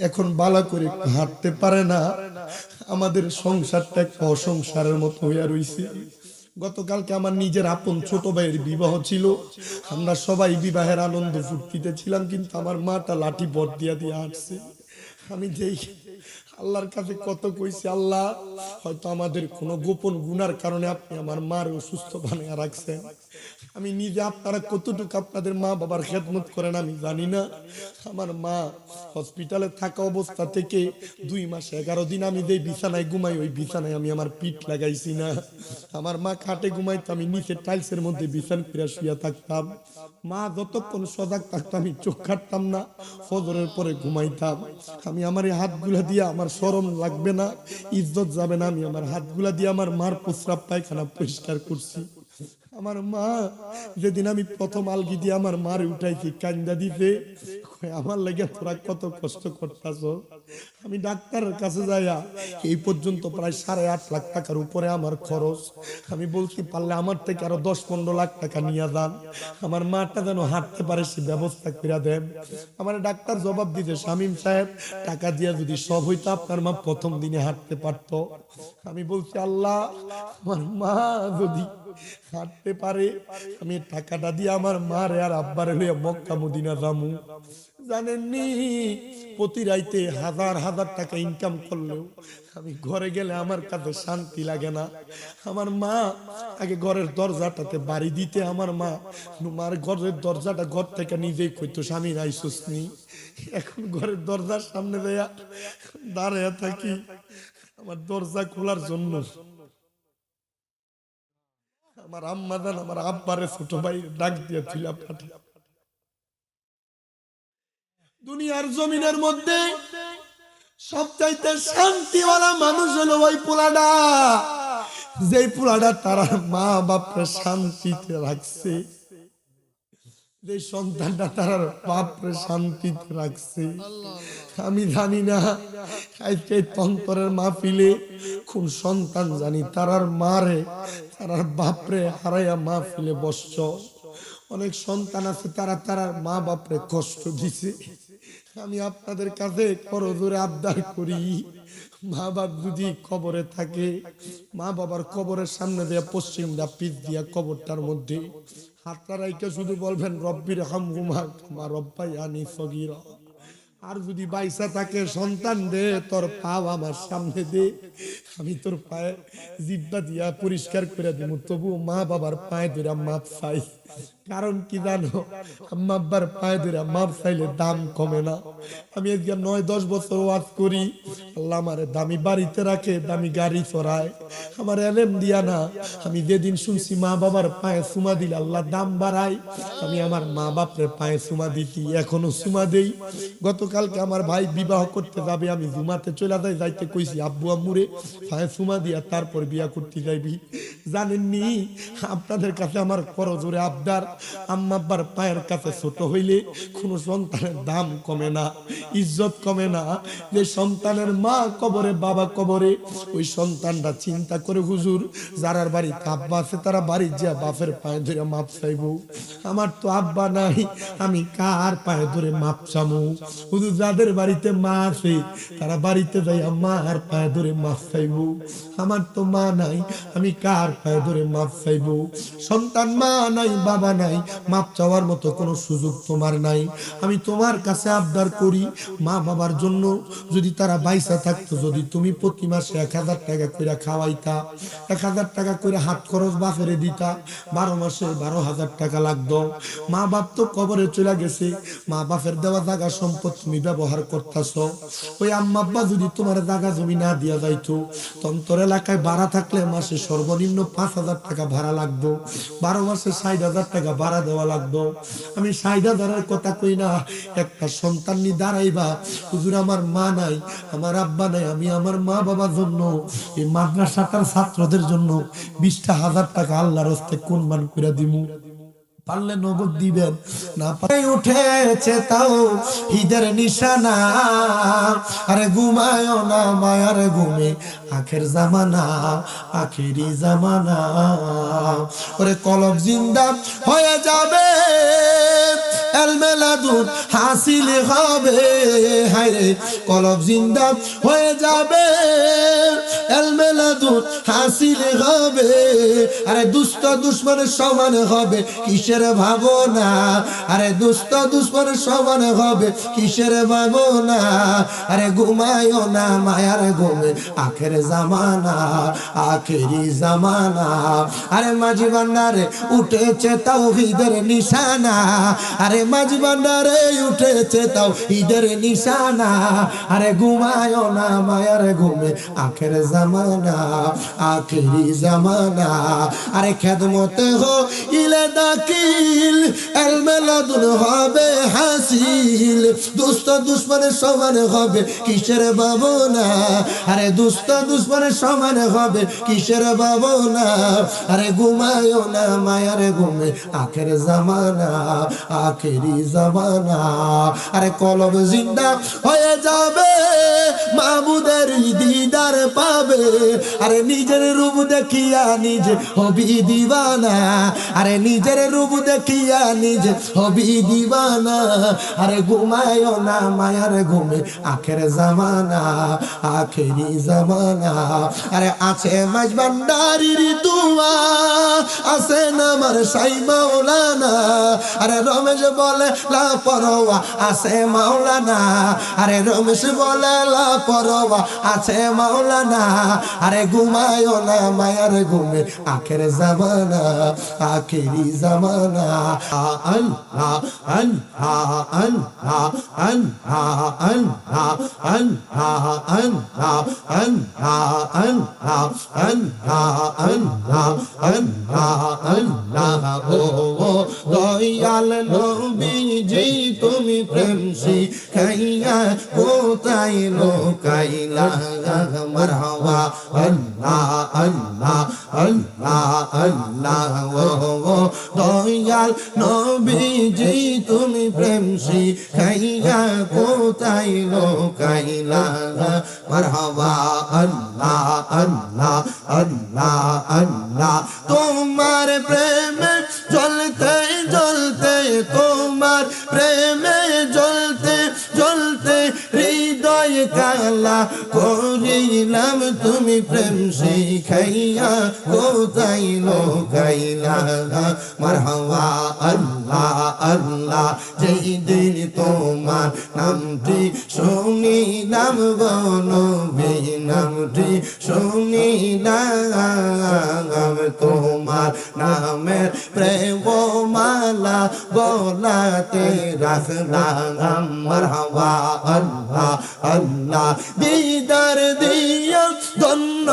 এখন বালা করে হাঁটতে পারে না। আমাদের সংসারটা একটা অসংসারের মতো হইয়া রইছে। গতকালকে আমার নিজের আপন ছোট ভাইয়ের বিবাহ ছিল, আমরা সবাই বিবাহের আনন্দ ফুর্তিতে ছিলাম, কিন্তু আমার মাটা লাঠি বট দিয়া দিয়ে হাঁটছে। আমি যেই আল্লাহর কাছে কত কইছি, আল্লাহ হয়তো আমাদের কোনো গোপন গুনার কারণে আপনি আমার মার অসুস্থ বানিয়ে রাখছেন। আমি নিজে, আপনারা কতটুকু আপনাদের মা বাবার খেদমত করেন আমি জানি না। আমার মা হসপিটালে থাকা অবস্থা থেকে 2 মাস 11 দিন আমি যে বিছানায় ঘুমাই, ওই বিছানায় আমি আমার পিঠ লাগাইছি না। আমার মা খাটে ঘুমাইতো, আমি নিচে টাইলসের মধ্যে বিছানা করে শুয়ে থাকতাম। মা যতক্ষণ সজাগ থাকতো আমি চোখ কাটতাম না, ফজরের পরে ঘুমাইতাম। আমি আমার এই হাতগুলা দিয়ে, আমার শরম লাগবে না, ইজ্জত যাবে না, আমি আমার হাতগুলা দিয়ে আমার মার প্রস্রাব পায়খানা পরিষ্কার করছি। আমার মা যেদিন আমি প্রথম আলগি দিয়ে আমার মার উঠাইছি, কান্দা দিতে, আমার লাগে তোরা কত কষ্ট করতাছ। আমি ডাক্তারের কাছে যাইয়া এই পর্যন্ত প্রায় 8.5 লাখ টাকার উপরে আমার খরচ। আমি বলছি পারলে আমার থেকে আরো 10-15 লাখ টাকা নিয়ে যান, আমার মাটা যেন হাঁটতে পারে সে ব্যবস্থা করে দেন। আমার ডাক্তার জবাব দিতে, শামীম সাহেব টাকা দিয়া যদি সব হইতো আপনার মা প্রথম দিনে হাঁটতে পারতো। আমি বলছি আল্লাহ, আমার মা যদি হাঁটতে পারে, আমি টাকাটা দিয়ে আমার মারে আর আব্বারে লইয়া মক্কা মদিনা যামু। জানেননি, প্রতি রাইতে 1000 টাকা ইনকাম করলেও আমি ঘরে গেলে আমার কাছে শান্তি লাগে না। আমার মা আগে ঘরের দরজাটাতে বাড়ি দিতে, আমার মা মার ঘরের দরজাটা ঘর থেকে নিজেই কইতো, স্বামী আইসুস নি। এখন ঘরের দরজার সামনে দেয়া দাঁড়াইয়া থাকি আমার দরজা খোলার জন্য। আমার আম্মা জান আমার আব্বারে ছোট ভাই ডাক দিয়ে তুইলা পাঠা। দুনিয়ার জমিনের মধ্যে সবচাইতে শান্তিওয়ালা মানুষ হলো ওই পোলাডা, যেই পোলাডা তার মা বাপরে শান্তিতে রাখছে, যে সন্তানটা তার বাপরে শান্তিতে রাখছে। আমি জানি না আজকে তন্তরের মাহফিলে কোন সন্তান জানি তারার মারে তারার বাপরে হারাইয়া মাহফিলে বসছ। অনেক সন্তান আছে তারা তারার মা বাপরে কষ্ট দিছে। আমি আপনাদের কাছে করজোরে আবদার করি, মা বাপ যদি কবরে থাকে, মা বাবার কবরের সামনে দিয়ে পশ্চিমটা পিঠ দিয়া কবরটার মধ্যে হাতটা রাইকে শুধু বলবেন রব্বির হামহুমা কামা রব্বায়ানি সগীরা। আর যদি বাইসা থাকে সন্তান দে, তোর পাও আমার সামনে দে, আমি তোর পায়ে জিব্বা দিয়া পরিষ্কার করে দিব, তবু মা বাবার পায়ে ধরে মাপ চাই। কারণ কি জানো, আম্মা আব্বার পায়ে ধরে মাপ চাইলে দাম কমে না। আমি আজকে 9-10 বছর ওয়াজ করি, আল্লাহ আমারে দামি বাড়িতে রাখে, দামি গাড়ি চড়ায়, আমার এলেম দিয়া না। আমি যেদিন শুনছি মা বাবার পায়ে চুমা দিলে আল্লাহ দাম বাড়ায়, আমি আমার মা বাপরে পায়ে চুমা দিতি, এখনো চুমা দেই। গতকালকে আমার ভাই বিবাহ করতে যাবে, আমি জুমাতে চলে যাইতে কইছি আব্বু আম্মুরে পায়ে চুমা দিয়া তারপর বিয়া করতে যাইবি। জানেননি, আপনাদের কাছে আমার করজোরে আবদার, আম্মা আব্বার পায়ের কাছে ছোট হইলে কোনো সন্তানের দাম কমে না, ইজ্জত কমে না। যে সন্তানের মা কবরে বাবা কবরে, ওই সন্তানটা চিন্তা করে হুজুর যারার বাড়িতে আব্বা আছে তারা বাড়ি যা বাপের পায়ে ধরে মাপ চাইবো। আমার তো আব্বা নাই, আমি কার পায়ে ধরে মাপ চামু? হুজুর যাদের বাড়িতে মা আছে তারা বাড়িতে যাই মার পায়ে ধরে মাপ চাইবো। আমার তো মা নাই, আমি কার পায়ে ধরে মাপ চাইবো? সন্তান মা নাই বাবা নাই, মাপ চাওয়ার মতো কোনো সুযোগ তোমার নাই। আমি তোমার কাছে আবদার করি, মা বাবার জন্য যদি তারা বাইসা থাকতো, যদি তুমি প্রতি মাসে 1000 টাকা করে খাওয়াইতা, 1000 টাকা করে হাত খরচ বাপেরে দিতা, 12 মাসে 12,000 টাকা লাগতো। মা বাপ তো কবরে চলে গেছে, মা বাপের দেওয়া জায়গা সম্পদ তুমি ব্যবহার করতেছ। ওই আম্মা আব্বা যদি তোমার জায়গা জমি না দিয়া যাইতো, তন্তর এলাকায় ভাড়া থাকলে মাসে সর্বনিম্ন 5,000 টাকা ভাড়া লাগতো, 12 মাসে 60,000 টাকা ভাড়া দেওয়া লাগতো। আমি 60,000-এর কথা কই না, একটা সন্তান নিয়ে দাঁড়াইবা, হুজুর আমার মা নাই, আমার আব্বা নাই, আমি আমার মা বাবার জন্য, এই মাদ্রাসাটার ছাত্রদের জন্য 20,000 টাকা আল্লাহর হস্তে কুরবান করে দিমু। পারলে নগদ দিবেন, না পারে উঠেছে তাও ঈদের নিশানা। আরে ঘুমায় না মায়ার ঘুমে, আখের জামানা, আখেরি জামানা। ওরে কলব জিন্দা হয়ে যাবে, এলমেলাদুন হাসিল হবে, হায়রে কলব জিন্দা হয়ে যাবে, এলমেলাদুন হাসিল হবে। আরে দুষ্ট দুশ্মনের সমান হবে, কিসের ভাবনা? আরে দুষ্ট দুশ্মনের সমান হবে, কিসের ভাবনা? আরে ঘুমায় না মায়ার ঘুমে, আখের জামানা, আখেরি জামানা। আরে মাঝি ভান্ডারে উঠেছে তাওহীদের নিশানা, আরে মাঝি ভান্ডারে উঠেছে তাওহীদের নিশানা। আরে ঘুমায় না মায়ার ঘুমে, আখের জামানা, আখেরি জামানা। আরে খেদমতে হইলে দাখিল, এলমেলাদুন হবে হাসিল। দুষ্ট দুশ্মনের সমান হবে, কিসের ভাবনা? আরে দুষ্ট দুশ্মনের সমান হবে, কিসের ভাবনা? আরে ঘুমায় না মায়ার ঘুমে, আখের জামানা, আখেরি জামানা। আরে কলব জিন্দা হয়ে যাবে, মাবুদের দিদার পাবে। আরে নিজের রূপ দেখিয়া নিজে হবি দিবানা, আরে নিজের রূপ দেখিয়া নিজে হবি দিবানা। আরে ঘুমায় না মায়ার ঘুমে, আখের জামানা, আখেরি জামানা। আরে আছে মাঝ ভান্ডারির দুয়া, আছে নামার সাই মাওলানা। আরে রমেশ বলে লা পরোয়া, আছে মাওলানা। আরে রমেশ বলে লা পরোয়া, আছে মাওলানা। আরে ঘুমায় না মায়ার ঘুমে, আখের জামানা, আখেরি জামানা। আল্লাহ আল্লাহ আল্লাহ আল্লাহ আল্লাহ আল্লাহ আল্লাহ আল্লাহ আল্লাহ আল্লাহ আল্লাহ আল্লাহ আল্লাহ। ও দয়াল নবীজি তুমি প্রেম শিখাইয়া কোথায় লোকাইলা, মারহাবা আল্লাহ আল্লাহ আল্লাহ আল্লাহ। ও দয়াল নবীজি তুমি প্রেম শিখাইয়া কোথায় লোকাইলা, মারহাবা আল্লাহ আল্লাহ আল্লাহ আল্লাহ। তোমার প্রেমে জ্বলতে জ্বলতে, তোমার প্রেমে জ্বলতে জ্বলতে হৃদয় কালা করিলাম তুমি প্রেম শিখাইয়া কোথায় লোকাইলা মারহাবা আল্লাহ আল্লাহ যেই দিন তোমার নামটি শুনিলাম গো নবী নামটি শুনিলাম তোমার নামের প্রেম মালা গলাতে রাখলাম মারহাবা আল্লাহ আল্লাহ দিদার দিয়া ধন্য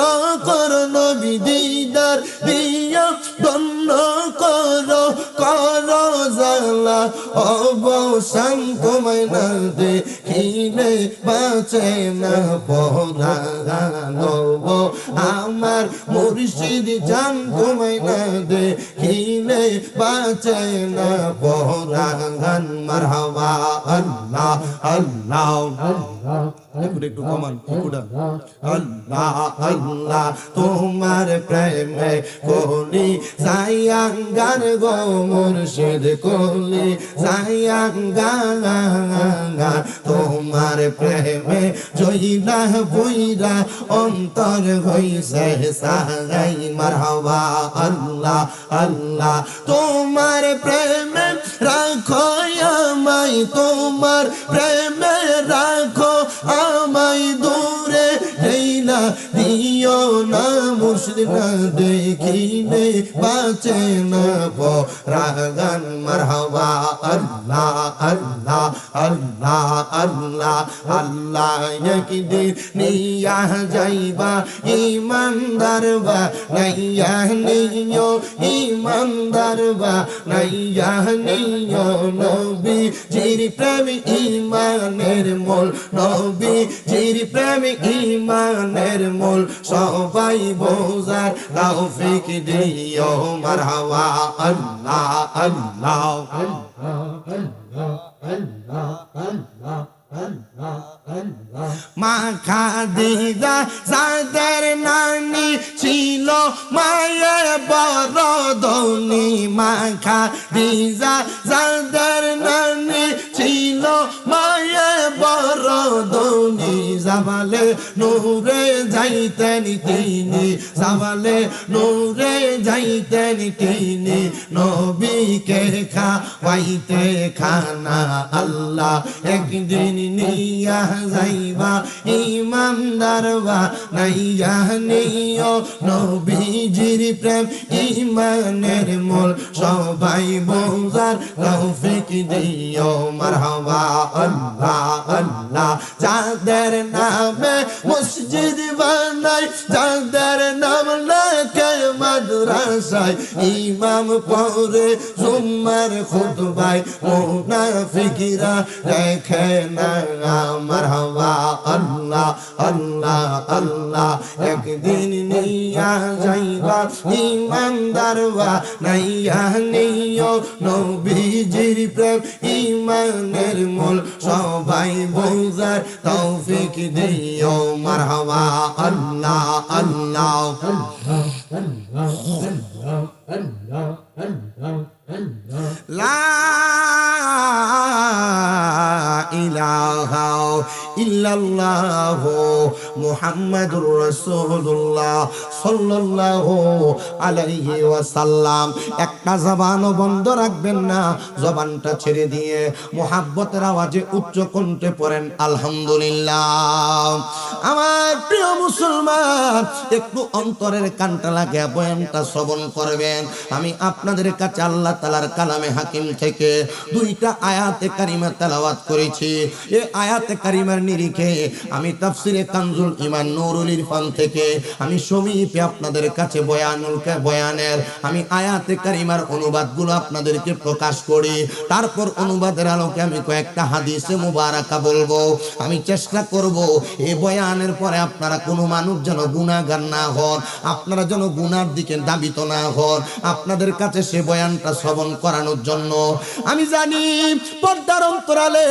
কর নবী দিদার দিয়া ধন্য করো করো জালা অবসান তোমায় না দেখিলে বাঁচে না পরাণ আমার মুর্শিদ জান তোমায় না দেখিলে বাঁচে না পরাণ মারহাবা আল্লাহ আল্লাহ একটু কমান আল্লাহ আল্লাহ তোমার প্রেমে কলি সায়াঙ্গার গো মুর্শিদ কলি সায়াঙ্গার তোমার প্রেমে জয়না বইরা অন্তর হইছে সাগাই মারহাবা আল্লাহ আল্লাহ তোমার প্রেমে রাখো আমায় তোমার প্রেমে রাখো আমায় দূরে হেইনা দিও না মুর্শিদ না দেখিলে বাঁচে না পরাগান মারহাবা আল্লাহ আল্লাহ আল্লাহ আল্লাহ আল্লাহ একদিন নিয়া যাইবা ইমানদার বা নাইয়া নিও ইমানদার বা নাইয়া নিও নবী জির প্রেম ইমানের মোল নবী জির প্রেম ইমানের মোল সবাই বোঝার তৌফিক দিও মারহাবা আল্লাহ আল্লাহ মা খাদিজা যাদের নানি ছিল মায়ে বড় ধনী মা খাদিজা যাদের নানি ছিল মায়ে বড় ধনী জাবালে নূরে যাইতেন তিনি জাবালে নূরে যাইতেন তিনি নবীকে খাওয়াইতে খানা আল্লাহ একদিন নিয়া যাইবা ইমানদার বা নাইয়া নিও নবীজির প্রেম ইমানের মোল সবাই বোঝার তৌফিক দিও মারহাবা আল্লাহ আল্লাহ যাদের নামে মসজিদ বানাই যাদের নাম লেখে মাদ্রাসায় ইমাম পড়ে জুম্মার খুতবায় মুনাফিকরা দেখে না মারহাবা আল্লাহ আল্লাহ আল্লাহ একদিন নিয়া যাইবা ইমানদার বা নাইয়া নিও নবীজির প্রেম ইমানের মূল সবাই বোঝার তৌফিক দিও মারহাবা আল্লাহ আল্লাহ লা ইলাহা ইল্লাল্লাহু মুহাম্মাদুর রাসূলুল্লাহ সাল্লাল্লাহু আলাইহি ওয়াসাল্লাম একটা জবানও বন্ধ রাখবেন না জবানটা ছেড়ে দিয়ে মুহাব্বতের আওয়াজে উচ্চ কণ্ঠে পড়েন আলহামদুলিল্লাহ আমার প্রিয় মুসলমান একটু অন্তরের কানটা লাগিয়ে বয়ানটা শ্রবণ করবেন আমি আপনাদের কাছে আল্লাহ তাআলার কালামে হাকিম থেকে দুইটা আয়াতে কারিমা তেলাওয়াত করেছি এই আয়াতে কারিমার নিরিখে আমি তাফসিরে কানজুল ঈমান নূরুল ইরফান থেকে আমি সমীপে আপনাদের কাছে বয়ানের আমি আয়াতে কারিমার অনুবাদগুলো আপনাদেরকে প্রকাশ করি তারপর অনুবাদের আলোকে আমি কয়েকটা হাদিসে মুবারাকা বলবো আমি চেষ্টা করব এই বয়ানের পরে আপনারা কোনো মানুষ যেন গুনাহগার না হন আপনারা যেন গুনার দিকে দাবিত না হন আপনাদের কাছে সে বয়ানটা শ্রবণ করানোর জন্য আমি জানি পর্দার অন্তরালে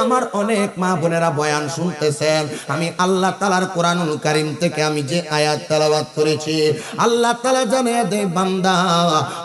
আমার অনেক মা বোনেরা বয়ান শুনতেছেন আমি আল্লাহ তাআলার কোরআনুল কারীম থেকে আমি যে আয়াত তেলাওয়াত করেছি। আল্লাহ তাআলা জানিয়ে দেয় বান্দা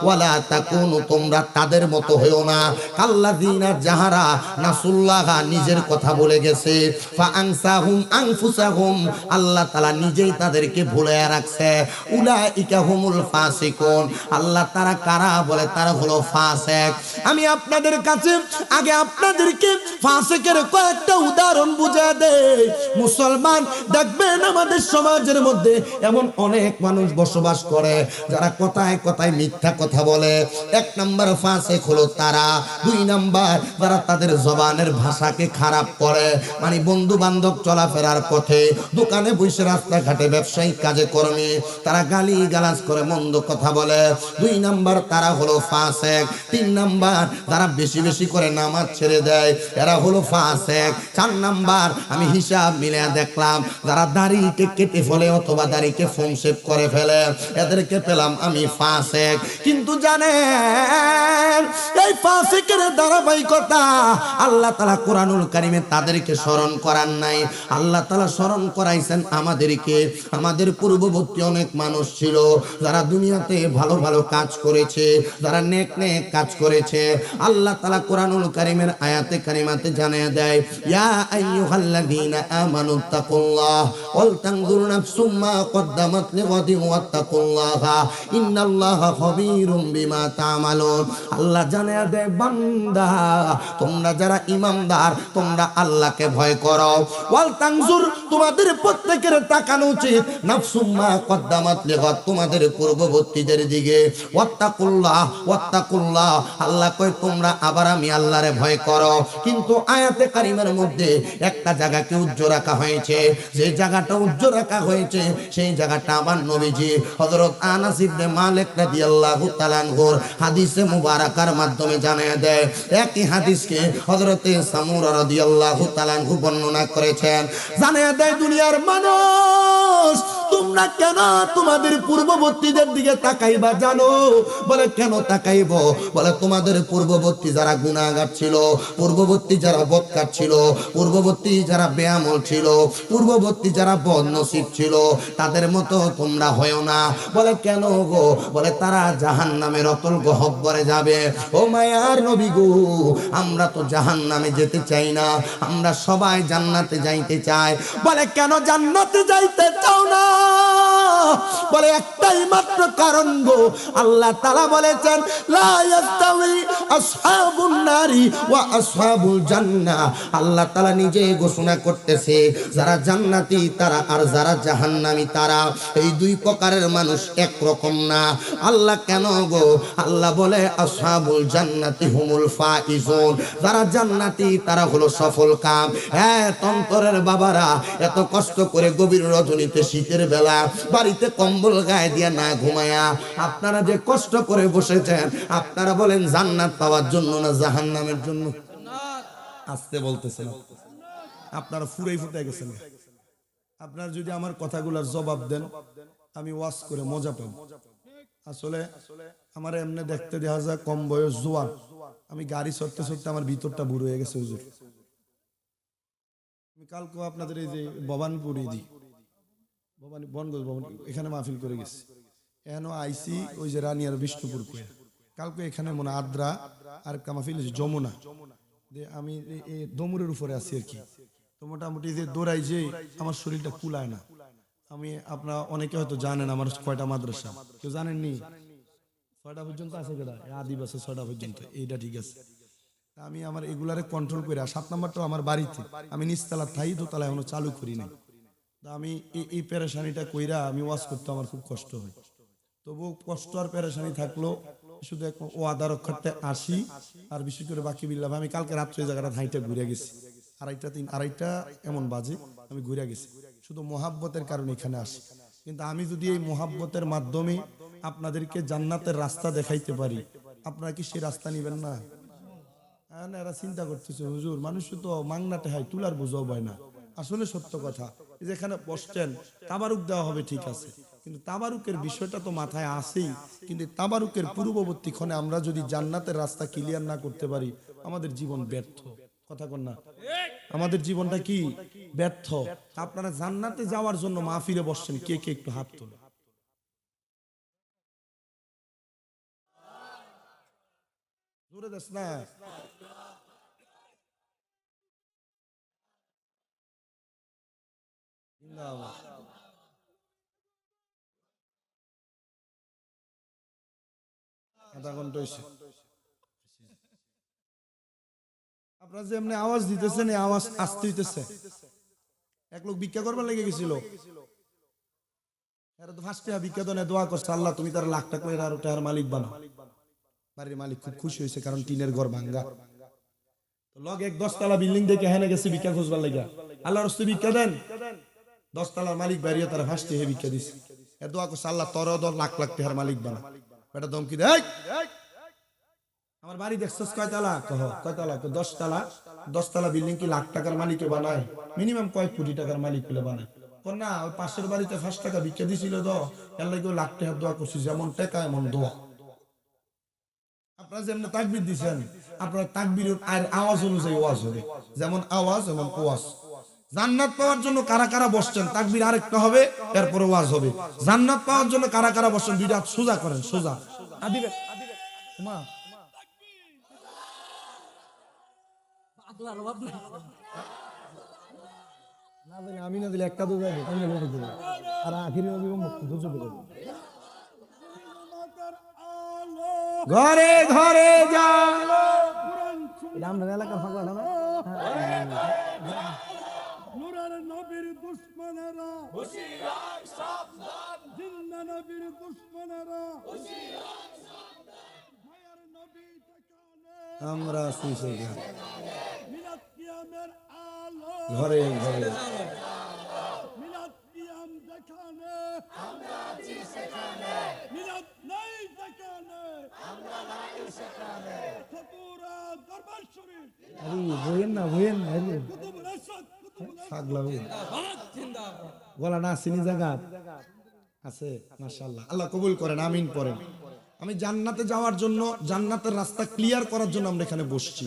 ওয়ালা তাকুনু তোমরা তাদের মতো হইও না কাল্লাযিনা যাহারা নাসুল্লাহ নিজের কথা বলে গেছে ফা আনসাহুম আনফুসাহুম আল্লাহ তাআলা নিজেই তাদেরকে ভুলে রাখছে উলাইকা হুমুল ফাসিকুন আল্লাহ তারা কারা বলে তারা হলো ফাসিক। আমি আপনাদের কাছে আগে আপনাদেরকে ফাসিকের কয়েকটা উদাহরণ বুঝিয়ে দেই। মুসলমান দেখবেন আমাদের সমাজের মধ্যে এমন অনেক মানুষ বসবাস করে যারা কথায় কথায় মিথ্যা কথা বলে। এক নাম্বার ফাসিক হলো তারা। দুই নাম্বার যারা তাদের জবানের ভাষাকে খারাপ করে, মানে বন্ধু বান্ধব চলাফেরার পথে, দোকানে বসে, রাস্তাঘাটে, ব্যবসায়িক কাজে কর্মে তারা গালি গালাজ করে, মন্দ কথা বলে। দুই নাম্বার তারা হলো ফাসিক। তিন নাম্বার যারা বেশি বেশি করে নামাজ ছেড়ে দেয় এরা হলো ফাসিক। চার নাম্বার আমি হিসাব মিলে দেখলাম যারা দাড়িকে কেটে ফেলে অথবা দাড়িকে ফোম শেভ করে ফেলে এদেরকে পেলাম আমি ফাসিক। কিন্তু জানেন এই ফাসিকের ধারাবাহিকতা আল্লাহ তাআলা কোরআনুল কারীমে তাদেরকে স্মরণ করান নাই। আল্লাহ তাআলা স্মরণ করাইছেন আমাদেরকে। আমাদের পূর্ববর্তী অনেক মানুষ ছিল যারা দুনিয়াতে ভালো ভালো কাজ করেছে, যারা নেক নেক কাজ করেছে। আল্লাহ তাআলা কোরআনুল কারীমের আয়াতে কারিমাতে জানিয়ে দেয় ইয়া আইয়ুহাল্লাযীনা আমানু তাকুল্লাহ ওয়াল তানজুর নাফসুম মা কদ্দামাত লিগাদিন ওয়াত্তাকুল্লাহা ইন্নাল্লাহা খাবীরুম বিমা তা'মালুন। আল্লাহ জানিয়ে দেয় বান্দা তোমরা যারা ঈমানদার তোমরা আল্লাহকে ভয় করো। ওয়াল তানজুর তোমাদের প্রত্যেকের তাকানো উচিত নাফসুম মা কদ্দামাত লিগাদ তোমাদের পূর্ববর্তীদের দিকে। ওয়াত্তাকুল্লাহ ওয়াত্তাকুল্লাহ আল্লাহ কয় তোমরা আবার আমি আল্লাহরে ভয় করো। কিন্তু আয়াতে কারিমার মধ্যে একটা জায়গাকে উজ্জ্বল রাখা হয়েছে। যে জায়গাটা উজ্জ্বল রাখা হয়েছে সেই জায়গাটা আমার নবীজি হযরত আনাস ইবনে মালিক রাদিয়াল্লাহু তাআলা আনহুর হাদিসে মুবারাকার মাধ্যমে জানিয়ে দেয়। একই হাদিসকে হযরতে সামুরা রাদিয়াল্লাহু তাআলা আনহু বর্ণনা করেছেন। জানিয়ে দেয় দুনিয়ার মানুষ তোমরা কেন তোমাদের পূর্ববর্তীদের দিকে তাকাইবা জানো? বলে কেন তাকাইব? বলে তোমাদের পূর্ববর্তী যারা গুনাহগার ছিল, পূর্ববর্তী যারা বদকার ছিল, পূর্ববর্তী যারা বেআমল ছিল, পূর্ববর্তী যারা বদনসিব ছিল তাদের মতো তোমরা হয়ো না। বলে কেন গো? বলে তারা জাহান্নামের অতল গহ্বরে যাবে। ও মায়ার নবী গো, আমরা তো জাহান্নামে যেতে চাই না, আমরা সবাই জান্নাতে যাইতে চাই। বলে কেন জান্নাতে যাইতে চাও না? বলে একটাই মাত্র কারণ গো, আল্লাহ তাআলা বলেছেন লা ইয়াস্তাউই আসহাবুন নারি ওয়া আসহাবুল জান্নাহ। আল্লাহ তাআলা নিজে ঘোষণা করতেছে যারা জান্নাতি তারা আর যারা জাহান্নামী তারা এই দুই প্রকারের মানুষ একরকম না। আল্লাহ কেন গো? আল্লাহ বলে আসহাবুল জান্নাতি হুমুল ফাইজুন, যারা জান্নাতি তারা হলো সফল কাম। হ্যাঁ তন্তরের বাবারা এত কষ্ট করে গভীর রজনীতে শীতের বেলা বাড়িতে কম্বল গায়ে দিয়ে না ঘুমায়া আপনারা যে কষ্ট করে বসেছেন আপনারা বলেন জান্নাত পাওয়ার জন্য না জাহান্নামের জন্য? আসতে বলতেছেন আপনারা ফুরাই ফুটে গেছেন। আপনারা যদি আমার কথাগুলোর জবাব দেন আমি ওয়াজ করে মজা পাব। আসলে আমার এমনি দেখতে দেখা যায় কম বয়স জোয়ান, আমি গাড়ি চড়তে চড়তে আমার ভিতরটা বুড়ো হয়ে গেছে হুজুর। আমি কালকে আপনাদের এই যে ভবানপুরি দিই বনগঞ্জ ভবন এখানে মাহফিল করে গেছি। এখনো আইসি ওই যে রানিয়ার বিষ্ণুপুর কয়ে কালকে এখানে মনে আদ্রা আর মাহফিল যমুনা আমি দমুরের উপরে আছি আর কি। তো মোটামুটি যে দৌড়াই যে আমার শরীরটা কুলায় না। আমি আপনারা অনেকে হয়তো জানেন আমার কয়টা মাদ্রাসা, কেউ জানেননি? 6টা পর্যন্ত আছে কেটা আদিব আছে 6টা পর্যন্ত, এইটা ঠিক আছে। আমি আমার এগুলারে কন্ট্রোল করে 7 নাম্বারটা আমার বাড়িতে, আমি নিচতলা থাই দোতলা এখনো চালু করি নাই। আমি এই পেরেশানিটা কইরা আমি ওয়াজ করতে আমার খুব কষ্ট হয়। তবু কষ্ট আর পেরেশানি থাকলো শুধু এক ওয়াদা রক্ষার্থে আসি। আর বিশেষ করে বাকি বিল্লাহ আমি কালকে রাত্রে জায়গাটা হাইটা ঘুরে গেছি, আড়াইটা এমন বাজে আমি ঘুরে গেছি শুধু মোহাব্বতের কারণে এখানে আসি। কিন্তু আমি যদি এই মোহাব্বতের মাধ্যমে আপনাদেরকে জান্নাতের রাস্তা দেখাইতে পারি আপনারা কি সেই রাস্তা নিবেন না? এরা চিন্তা করতেছে হুজুর মানুষ তো মাংনাতে হয় তুলার বোঝাও পায় না। আসলে সত্য কথা, যেখানে বসছেন তাবারুক দেওয়া হবে ঠিক আছে, কিন্তু তাবারুকের বিষয়টা তো মাথায় আসেই। কিন্তু তাবারুকের পূর্ববর্তী ক্ষণে আমরা যদি জান্নাতের রাস্তা ক্লিয়ার না করতে পারি আমাদের জীবন ব্যর্থ। কথা কন না? আমাদের জীবনটা কি ব্যর্থ। আপনারা জান্নাতে যাওয়ার জন্য মাহফিলে বসছেন, কে কে একটু হাত তোলেন। জোরে দেস না। জিন্দাবাদ। আধা ঘন্টা হইছে। আপনারা যে এমনি আওয়াজ দিতেছেন, এই আওয়াজ আসতে হইতেছে। এক লোক ভিক্ষা করবার লেগে গেছিল, এরা তো ফার্স্টে ভিক্ষা দনে দোয়া করছে, আল্লাহ তুমি তার লাখ টাকা করে আর টাকার মালিক বানাও। বাড়ির মালিক খুব খুশি হয়েছে, কারণ টিনের ঘর ভাঙ্গা। তো লগ এক 10 তলা বিল্ডিং দেখে হেনে গেছে ভিক্ষা খুঁজবার লেগে, আল্লাহর রাস্তায় ভিক্ষা দেন। 10 তলার মালিক বাইরে তারা ফার্স্টে হে ভিক্ষা দিছে, এর দোয়া করছে আল্লাহ তোর লাখ লাখ টাকার মালিক বানা। বেটা ধমকি দেয়, আমার বাড়ি দেখছস কয়তলা? কহ কয়তলা? 10 তলা। 10 তলা বিল্ডিং কি লাখ টাকার মালিকে বানায়? মিনিমাম কয়েক কোটি টাকার মালিক গুলো বানায়। কোন না ওই পাশের বাড়িতে 5 টাকা ভিক্ষা দিছিল, তো এর লাগি লাখ টাকার দোয়া করছিস। যেমন টাকা এমন দোয়া। আপনারা যেমন তাকবীর দিবেন, আপনারা তাকবীরের আওয়াজ অনুযায়ী ওয়াজ হবে, যেমন আওয়াজ এমন ওয়াজ। জান্নাত পাওয়ার জন্য কারা কারা বসছেন, তাকবীর আরেকটা হবে, এরপরে ওয়াজ হবে। জান্নাত পাওয়ার জন্য কারা কারা বসছেন, দুইটা হাত সোজা করেন, সোজা। আদিবে মা না জানি, আমি না দিলে একটা তো যাবে, আর আখিরি নবী বুঝে দেবে। ঘরে ঘরে যা, এটা আমরা এলাকার ফাঁকা না। নূরের নবীর দুশমনেরা হুঁশিয়ার সাবধান, জিন্দা নবীর দুশমনেরা হুঁশিয়ার সাবধান, মায়ের নবী ঠিকানে আমরা সুইছে মিলাদ কিয়ামের আলো, ঘরে ঘরে মিলাদ কিয়াম যেখানে আমরা আছি সেখানে, মিলাদ নাই যেখানে আমরা নাই সেখানে, ফতুরা দরবার শরীফ, আরে বইয়েন না, বইয়েন না, কুতুবুল আসাদ, কুতুবুল ছাগলা গলা না চিনি জায়গা আছে। মাশাআল্লাহ, আল্লাহ কবুল করেন, আমিন পড়েন। আমি জান্নাতে যাওয়ার জন্য, জান্নাতের রাস্তা ক্লিয়ার করার জন্য আমরা এখানে বসছি।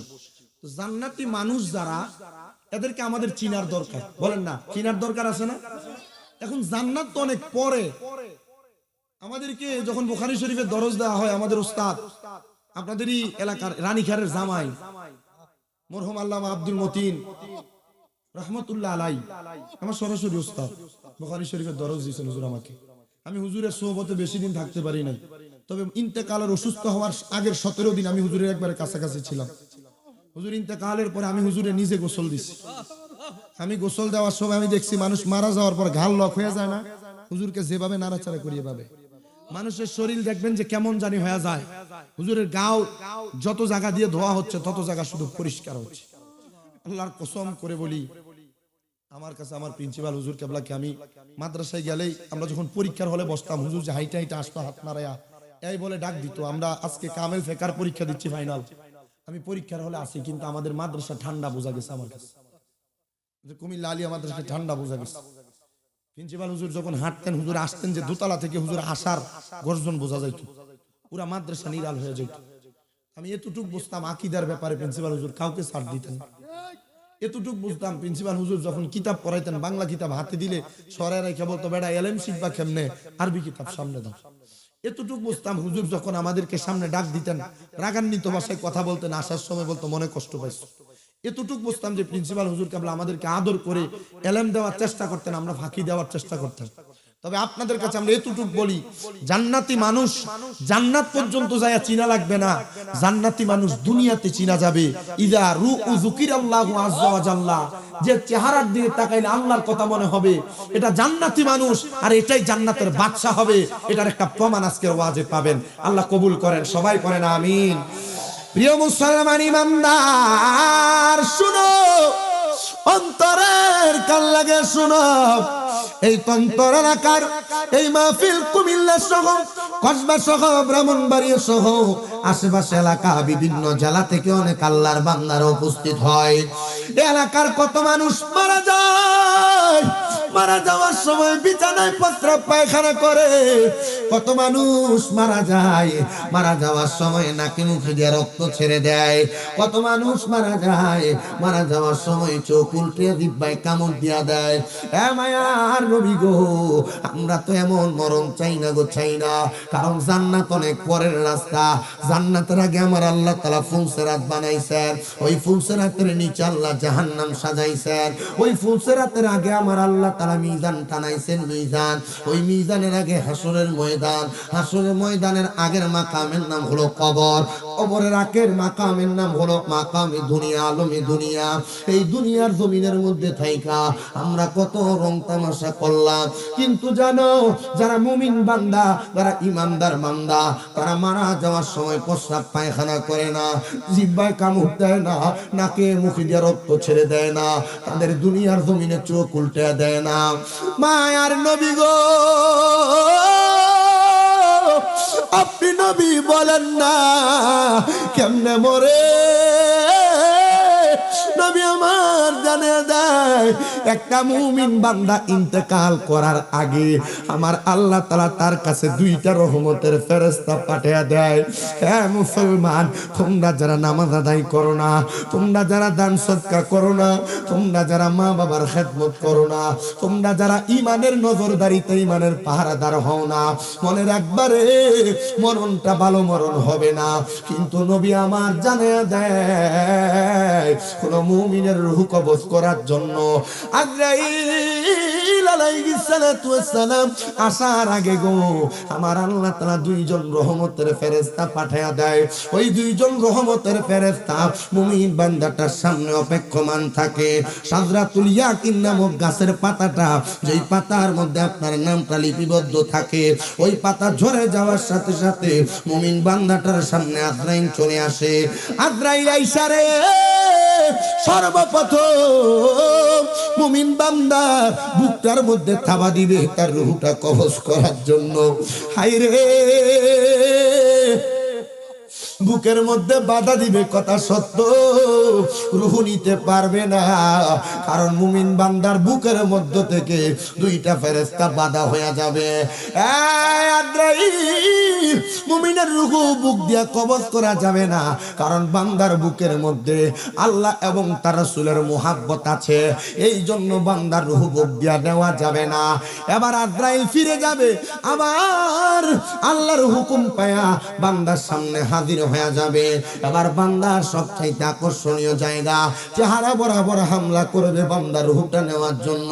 তো জান্নাতি মানুষ যারা, এদেরকে আমাদের চিনার দরকার, বলেন না? চিনার দরকার আছে না? এখন জান্নাত তো অনেক পরে। আমাদেরকে যখন বুখারী শরীফের দরজ দেওয়া হয়, আমাদের উস্তাদ, আপনাদেরই এলাকার রানীখারের জামাই মরহুম আল্লামা আব্দুল মতিন রহমতুল্লাহ আলাই, আমার সরাসরি উস্তাদ, বুখারী শরীফের দরজ দিয়েছেন হুজুর আমাকে। আমি হুজুরের সোহবতে বেশি দিন থাকতে পারি নাই, তবে ইন্তেকালের অসুস্থ হওয়ার আগের 17 দিন আমি হুজুরের একবারে কাছাকাছি ছিলাম। হুজুর ইন্তেকালের পরে আমি হুজুরে নিজে গোসল দিছি। আমি গোসল দেওয়ার সময় আমি দেখছি মানুষ মারা যাওয়ার পর ঘাল লক হয়ে যায় না, হুজুরকে যেভাবে নাড়াচাড়া করিয়ে পাবে, মানুষের শরীর দেখবেন যে কেমন জানি হয়ে যায়। হুজুরের গাও যত জায়গা দিয়ে ধোয়া হচ্ছে, তত জায়গা শুধু পরিষ্কার হচ্ছে। আল্লাহর কসম করে বলি, আমার কাছে আমার প্রিন্সিপাল হুজুর কেবলাকে, আমি মাদ্রাসায় গেলেই আমরা যখন পরীক্ষার হলে বসতাম, হুজুর যে হাইটা হাইটা আসতো হাত নাড়ায়া এই বলে ডাক দিত, আমরা আজকে কামেল ফেকার পরীক্ষা দিচ্ছি ফাইনাল, আমি পরীক্ষার হলে আসি, কিন্তু আমাদের মাদ্রাসা ঠান্ডা বোঝা গেছে। আমার কাছে কুমিল্লা আলিয়া মাদ্রাসা ঠান্ডা বোঝা গেছে। প্রিন্সিপাল হুজুর যখন হাঁটতেন, হুজুর আসতেন যে দোতলা থেকে, হুজুর আসার গর্জন বোঝা যাইত, পুরা মাদ্রাসা নিরাল হয়ে যেত। আমি এতটুক বুঝতাম আকীদার ব্যাপারে প্রিন্সিপাল হুজুর কাউকে ছাড় দিতেন। এতটুক বুঝতাম প্রিন্সিপাল হুজুর যখন কিতাব পড়াইতেন, বাংলা কিতাব হাতে দিলে সরাই রেখে বলতো, বেটা এলএম শিখবা কেমনে, আরবি কিতাব সামনে দাও। এতটুক বুঝতাম হুজুর যখন আমাদেরকে সামনে ডাক দিতেন, রাগান্বিত ভাষায় কথা বলতেন, আসার সময় বলতো মনে কষ্ট পাইছো। এতটুক বুঝতাম যে প্রিন্সিপাল হুজুর কেবল আমাদেরকে আদর করে এলএম দেওয়ার চেষ্টা করতেন, আমরা ফাঁকি দেওয়ার চেষ্টা করতেন। তবে আপনাদের কাছে আমরা এতটুক বলি, জান্নাতি মানুষ জান্নাত পর্যন্ত যায় চিনা লাগবে না, জান্নাতি মানুষ দুনিয়াতে চিনা যাবে। ইযা রুউ যুকিরাল্লাহু আযজা ওয়া জাল্লা, যে চেহারার দিকে তাকাইলে আল্লাহর কথা মনে হবে, এটা জান্নাতি মানুষ, আর এটাই জান্নাতের বাদশা হবে। এটার একটা প্রমাণ আজকের ওয়াজে পাবেন। আল্লাহ কবুল করেন, সবাই করেন আমিন। প্রিয় মুসলমান ইমানদার, শুনো, অন্তরের কান লাগে শুনো। এই তন্তর এলাকার এই মাহফিল কুমিল্লা সহ, কসবা সহ, ব্রাহ্মণবাড়িয়া সহ আশেপাশে এলাকা, বিভিন্ন জেলা থেকে অনেক আল্লাহর বান্দারা উপস্থিত হয়। এই এলাকার কত মানুষ মারা যায়, মারা যাওয়ার সময় বিছানায় প্রস্রাব পায়খানা করে। কত মানুষ মারা যায়, মারা যাওয়ার সময় নাকি মুখে দিয়ে রক্ত ছেড়ে দেয়। কত মানুষ মারা যায়, মারা যাওয়ার সময় চোখ উল্টে জিহ্বায় কামড় দিয়া দেয়। এ মায়ার নবী গো, আমরা তো এমন মরণ চাই না গো, চাই না। কারণ জান্নাত অনেক পরের রাস্তা। জান্নাতের আগে আমার আল্লাহ তাআলা ফুলসেরাত বানাইছেন। ওই ফুলসেরাতের নিচে আল্লাহ জাহান্নাম সাজাইছেন। ওই ফুলসেরাতের আগে আমার আল্লাহ তাআলা মিজান টানাইছেন, মিজান। ওই মিজানের আগে হাসরের ময়দান। হাসরের ময়দানের আগের মাকামের নাম হলো কবর। কবরের আগের মাকামের নাম হলো মাকামে দুনিয়া, আলমে দুনিয়া। এই দুনিয়ার জমিনের মধ্যে থাইকা আমরা কত রং তামাশা করলাম, কিন্তু জানো যারা মুমিন বান্দা, যারা ইমানদার বান্দা, তারা মারা যাওয়ার সময় প্রস্রাব পায়খানা করে না, জিহ্বায় কামড় দেয় না, নাকে মুখে দিয়ে রক্ত ছেড়ে দেয় না, তাদের দুনিয়ার জমিনে চোখ উল্টে দেয় না। মায়ার নবী গো, আপনি নবী বলেন না কেমনে মরে। নবী আমার জানে দেয়, একটা মুমিন বান্দা ইন্তেকাল করার আগে আমার আল্লাহ তাআলা তার কাছে দুইটা রহমতের ফেরেশতা পাঠিয়ে দেয়। হ্যাঁ মুসলমান, তোমরা যারা নামাজ আদায় করো না, তোমরা যারা দান সদকা করো না, তোমরা যারা মা বাবার খেদমত করো না, তোমরা যারা ইমানের নজরদারিতে ইমানের পাহারাদার হও না, মনে রাখবারে মরণটা ভালো মরণ হবে না। কিন্তু নবী আমার জানে দেয়, কোন মুমিনের রূহ কবজ করার জন্য আজরাইল আলাইহিস সালাতু ওয়াস সালাম আসার আগে গো আমার আল্লাহ তাআলা দুইজন রহমতের ফেরেশতা পাঠিয়ে দেয়। ওই দুইজন রহমতের ফেরেশতা মুমিন বান্দাটার সামনে অপেক্ষমান থাকে। সাজরাতুল ইয়াকিন নামক গাছের পাতাটা, যেই পাতার মধ্যে আপনার নামটা লিপিবদ্ধ থাকে, ওই পাতা ঝরে যাওয়ার সাথে সাথে মুমিন বান্দাটার সামনে আজরাইল চলে আসে। আজরাইল আইসা রে সর্বপ্রথম মুমিন বান্দা বুকটার মধ্যে থাবা দিবে তার রূহটা কবজ করার জন্য। হায়রে বুকের মধ্যে বাধা দিবে, কথা সত্য, রূহ নিতে পারবে না। কারণ মুমিন বান্দার বুকের মধ্য থেকে দুইটা ফেরেশতা বাধা হয়ে যাবে। মুমিনের রূহ বুক দিয়া কবজ করা যাবে না, কারণ বান্দার বুকের মধ্যে আল্লাহ এবং তার রাসূলের মুহাব্বত আছে। এই জন্য বান্দার রূহ বুক দিয়া নেওয়া যাবে না। এবার আজরাইল ফিরে যাবে, আবার আল্লাহর হুকুম পায়া বান্দার সামনে হাজির হয়ে যাবে। এবার বান্দার সবচাইতে আকর্ষণীয় জায়গা, চেহারা বরাবর হামলা করবে বান্দার রূহটা নেওয়ার জন্য।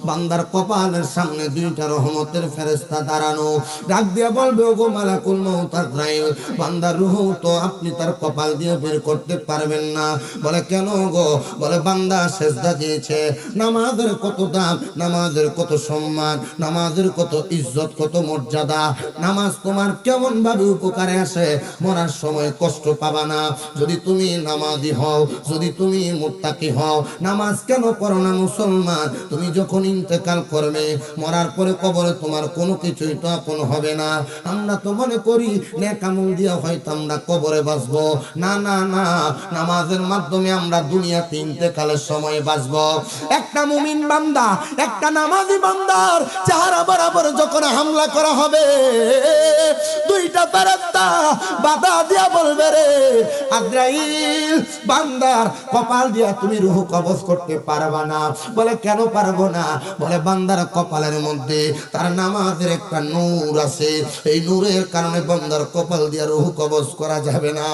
বান্দার কপালের সামনে দুইটা রহমতের ফেরেশতা দাঁড়ানো, ডাক দিয়ে বলবে, ওগো মালাকুল মউত আজরাইল, বান্দার রূহ তো আপনি তার কপাল দিয়ে বের করতে পারবেন না। বলে কেন গো? বলে বান্দা সেজদা দিয়েছে, নামাজের কত দাম, নামাজের কত সম্মান, নামাজের কত ইজ্জত, কত মর্যাদা। নামাজ তোমার কেমন ভাবে উপকারে আসে, মরার সময় কষ্ট পাবা না যদি তুমি নামাজি হও, যদি তুমি মুত্তাকি হও। নামাজ কেন পড়ো না মুসলমান? তুমি যখন ইন্তেকাল করবে, মরার পরে কবরে তোমার কোনো কিছুই তো আপন হবে না। আমরা তো মনে করি নেক আমল দিয়া হয়তো আমরা কবরে বাঁচবো। না না না, নামাজের মাধ্যমে আমরা দুনিয়াতে ইন্তেকালের সময় বাঁচবো। একটা মুমিন বান্দা, একটা নামাজি বান্দার চেহারা বরাবর যখন হামলা করা হবে, দুইটা ফেরেশতা বাধা দিয়া বলবে, রে আজরাইল, বান্দার কপাল দিয়া তুমি রূহ কবজ করতে পারবা না। বলে কেন পারবো না? বলে বান্দার কপালের মধ্যে তার নামাজের একটা নূর আছে, এই নূরের কারণে বান্দার কপাল দিয়া রূহ কবজ করা যাবে না।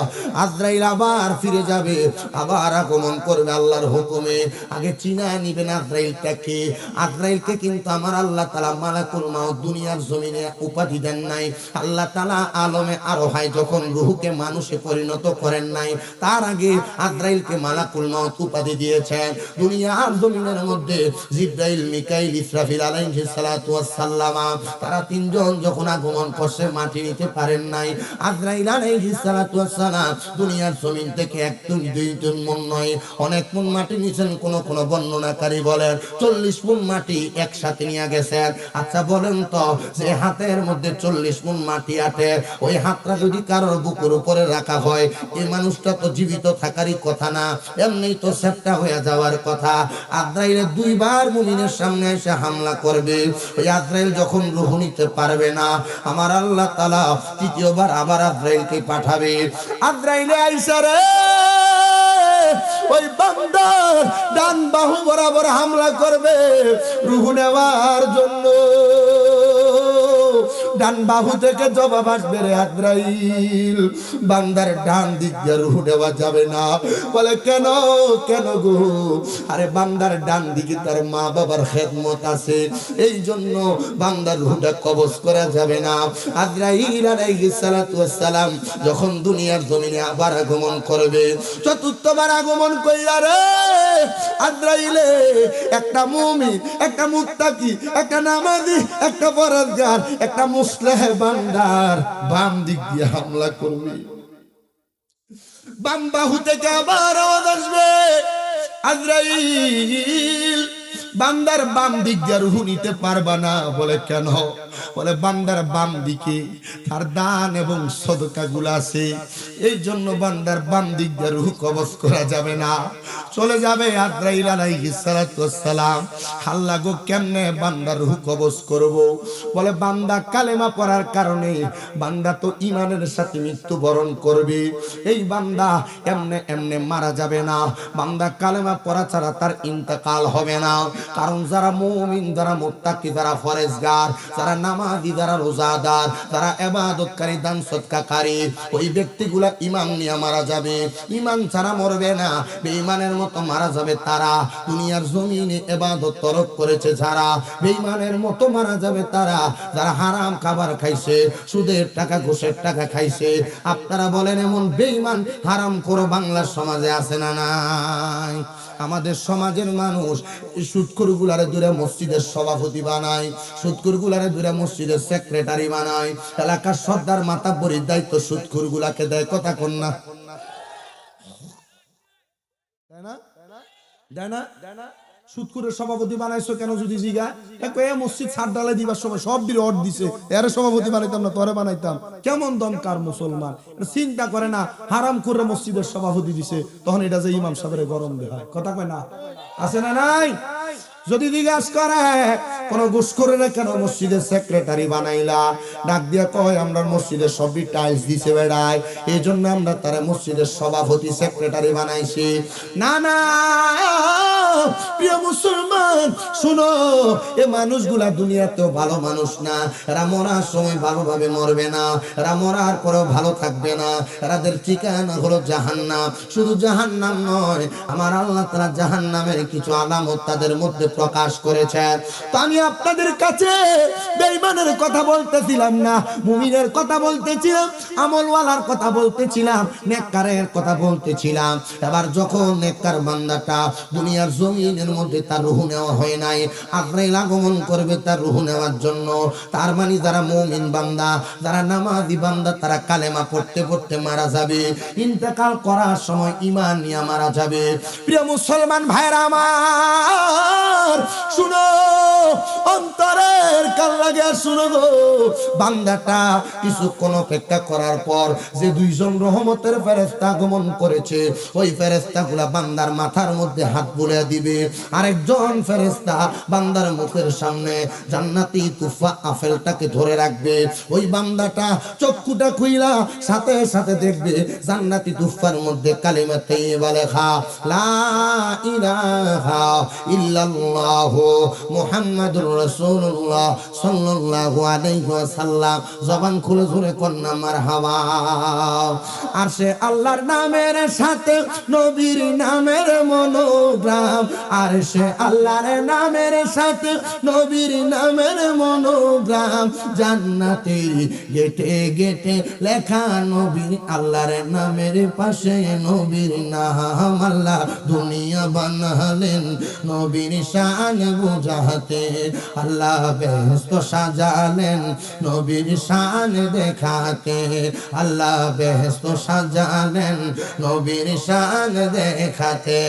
আজরাইল আবার ফিরে যাবে, আবার আগমন করবে আল্লাহর হুকুমে। আগে চিনা নিবেন আজরাইলটাকে। আজরাইলকে কিন্তু আমার আল্লাহ তাআলা মালাকুল মাউত দুনিয়ার জমিনে উপাধি দেন নাই। আল্লাহ তাআলা আলমে আরোহায় যখন রূহকে মানুষে পরিণত করেন নাই, তার আগে আজরাইলকে মালাকুল মাউত উপাধি দিয়েছেন। দুনিয়ার জমিনের মধ্যে জিবরাইল, মিকাইল, ইসরাফিল আলাইহিস সালাতু ওয়াস সালাম, তারা তিনজন যখন আগমন করছে মাটি নিতে পারেন নাই। আজরাইল আলাইহিস সালাতু ওয়াস সালাম দুনিয়ার জমিন থেকে এক টন দুই টন মন নয়, অনেক মন মাটি নিছেন। কোন কোন বর্ণনাকারী বলেন 40 মন মাটি একসাথে নিয়ে গেছেন। আচ্ছা বলেন তো, যে হাতের মধ্যে 40 মন মাটি আটে, ওই হাতটা যদি কারোর বুকের উপরে করে রাখা হয়, এই মানুষটা তো জীবিত থাকারই কথা না, এমনি তো সেপ্টা হয়ে যাওয়ার কথা। আজরাইল দুইবার মুমিনের সামনে এসে হামলা করবে। ওই আজরাইল যখন রূহ নিতে পারবে না, আমার আল্লাহ তাআলা তৃতীয়বার আবার আজরাইলকে পাঠাবে। আজরাইলে আইসা রে ওই বান্দার ডান বাহু বরাবর হামলা করবে রূহ নেওয়ার জন্য। ডান বাহু থেকে জবাব আসবে, রে আজরাইল বান্দার ডান দিক দিয়ে রূহ নেওয়া যাবে না। বলে কেন কেন গো? আরে বান্দার ডান দিকে তার মা বাবার খেদমত আছে, এই জন্য বান্দার রূহটা কবজ করা যাবে না। আজরাইল আলাইহিস সালাতু ওয়াস সালাম যখন দুনিয়ার জমিনে আবার আগমন করবে, চতুর্থবার আগমন কইরা রে আজরাইলে একটা মুমিন, একটা মুত্তাকি, একটা নামাজি, একটা পরহেজগার, একটা মুসলিহ বান্দার বাম দিক দিয়ে হামলা করবে। বাম বাহু থেকে আবার আওয়াজ আসবে, আজরাইল বান্দার বাম দিক দিয়ে রূহ নিতে পারবা না। বলে কেন? বলে বান্দার বাম দিকে তার দান এবং সদকা গুলা আছে, এই জন্য বান্দার বাম দিক দিয়ে রূহ কবজ করা যাবে না, চলে যাবে। আজরাইল আলাইহিস সালাতু ওয়াস সালাম আল্লাহ গো কেমনে বান্দার রূহ কবজ করব? বলে বান্দা কালেমা পড়ার কারণে বান্দা তো ঈমানের সাথে মৃত্যুবরণ করবে, এই বান্দা এমনে এমনে মারা যাবে না। বান্দা কালেমা পড়া ছাড়া তার ইন্তেকাল হবে না। কারণ যারা মুমিন, যারা মুত্তাকি, যারা ফরেজগার, যারা নামাজি, যারা রোজাদার, যারা ইবাদতকারী, দান সদকাকারী, ওই ব্যক্তিগুলা ঈমান নিয়ে মারা যাবে। ঈমান ছাড়া মরবে না, বেঈমানের মতো মারা যাবে তারা। দুনিয়ার জমিনে ইবাদত তরক করেছে যারা, বেঈমানের মতো মারা যাবে তারা। যারা হারাম খাবার খাইছে, সুদের টাকা, ঘুষের টাকা খাইছে। আপনারা বলেন এমন বেঈমান হারাম করো বাংলার সমাজে আছে না নাই? আমাদের সমাজের মানুষ সুদখোরগুলারে দূরে মসজিদের সভাপতি বানায়, সুদখোরগুলারে দূরে মসজিদের সেক্রেটারি বানায়, এলাকার সর্দার মাতাব্বরির দায়িত্ব সুদখোরগুলাকে দেয়। কথা কন না? দেয় না? সুদখোরের সভাপতি বানাইছো কেন যদি জিগা? মসজিদ ছাড় ডালে দিবার সময় সব দিলে অর্ড দিছে, এর সভাপতি বানাইতাম না, তোরে বানাইতাম। কেমন দমকার মুসলমান, চিন্তা করে না হারাম করে মসজিদের সভাপতি দিছে, তখন এটা যে ইমাম সাহেবের গরম দেয়। কথা কয় না? আছে না নাই? যদি জিজ্ঞাস করে কোন ঘুষখোরেরা কেন মসজিদের সেক্রেটারি বানাইলা, ডাক দিয়া কয় আমরা মসজিদের সবই টাইলস দিছে বেড়ায়, এই জন্য আমরা তারা মসজিদের সভাপতি সেক্রেটারি বানাইছি। না না প্রিয় মুসলমান শুনো, এ মানুষগুলা দুনিয়াতেও ভালো মানুষ না। এরা মরার সময় ভালোভাবে মরবে না, এরা মরার পরেও ভালো থাকবে না। এরাদের ঠিকানা হলো জাহান্নাম। শুধু জাহান্নাম নয়, আমার আল্লাহ তাআলা জাহান্নামের কিছু আলামত তাদের মধ্যে প্রকাশ করেছে। তো আমি আপনাদের কাছে বেঈমানের কথা বলতেছিলাম না, মুমিনের কথা বলতেছিলাম, আমলওয়ালার কথা বলতেছিলাম, নেককারের কথা বলতেছিলাম। এবার যখন নেককার বান্দাটা দুনিয়ার জমিনের মধ্যে তার রূহ নেওয়া হয় নাই, আজরাইল আগমন করবে তার রূহ নেওয়ার জন্য। তার মানে যারা মুমিন বান্দা, যারা নামাজি বান্দা, তারা কালেমা পড়তে পড়তে মারা যাবে, ইন্তেকাল করার সময় ঈমান নিয়ে মারা যাবে। প্রিয় মুসলমান ভাইরা আমার শুনো, অন্তরের কান লাগে শুনো গো, বান্দাটা কিছুক্ষণ অপেক্ষা করার পর যে দুইজন রহমতের ফেরেশতা আগমন করেছে, ওই ফেরেশতাগুলা বান্দার মাথার মধ্যে হাত বুলিয়ে দিবে। আরেকজন ফেরেশতা বান্দার মুখের সামনে জান্নাতি তুফা আপেলটাকে ধরে রাখবে। ওই বান্দাটা চক্ষুটা খুইলা সাথে সাথে দেখবে জান্নাতি তুফার মধ্যে কালিমা তাইয়্যিবা লেখা, লা ইলাহা ইল্লাল্লাহ মুহাম্মাদুর রাসূলুল্লাহ সাল্লাল্লাহু আলাইহি ওয়াসাল্লাম। জবান খুলে জোরে কন্না মারহাবা। আর সে আল্লাহর নামের সাথে নবীর নামের মনোগ্রাম, আর সে আল্লাহর নামের সাথে নবীর নামের মনোগ্রাম। জান্নাতের গেটে গেটে লেখা নবী, আল্লাহর নামের পাশে নবীর নাম। আল্লাহ দুনিয়া বানালেন নবীর শান বুঝাতে, আল্লাহ বেহেশত সাজালেন নবীর শান দেখাতে, আল্লাহ বেহেশত সাজালেন নবীর শান দেখাতে।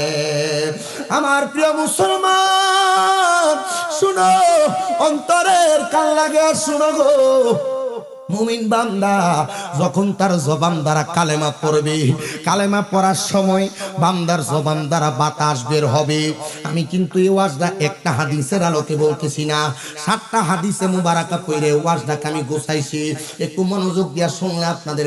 আমার প্রিয় মুসলমান শুনো, অন্তরের কান লাগে শুনো গো, মুমিন বান্দা যখন তার জবান দ্বারা কালেমা পড়বে, কালেমা পড়ার সময় বান্দার জবান দ্বারা বাতাস বের হবে। আমি কিন্তু এই ওয়াজটা একটা হাদিসের আলোকে বলতেছি না, 7টা হাদিসে মুবারাকা কইরে ওয়াজটাকে আমি গোছাইছি, একটু মনোযোগ দিয়া শুনলে আপনাদের।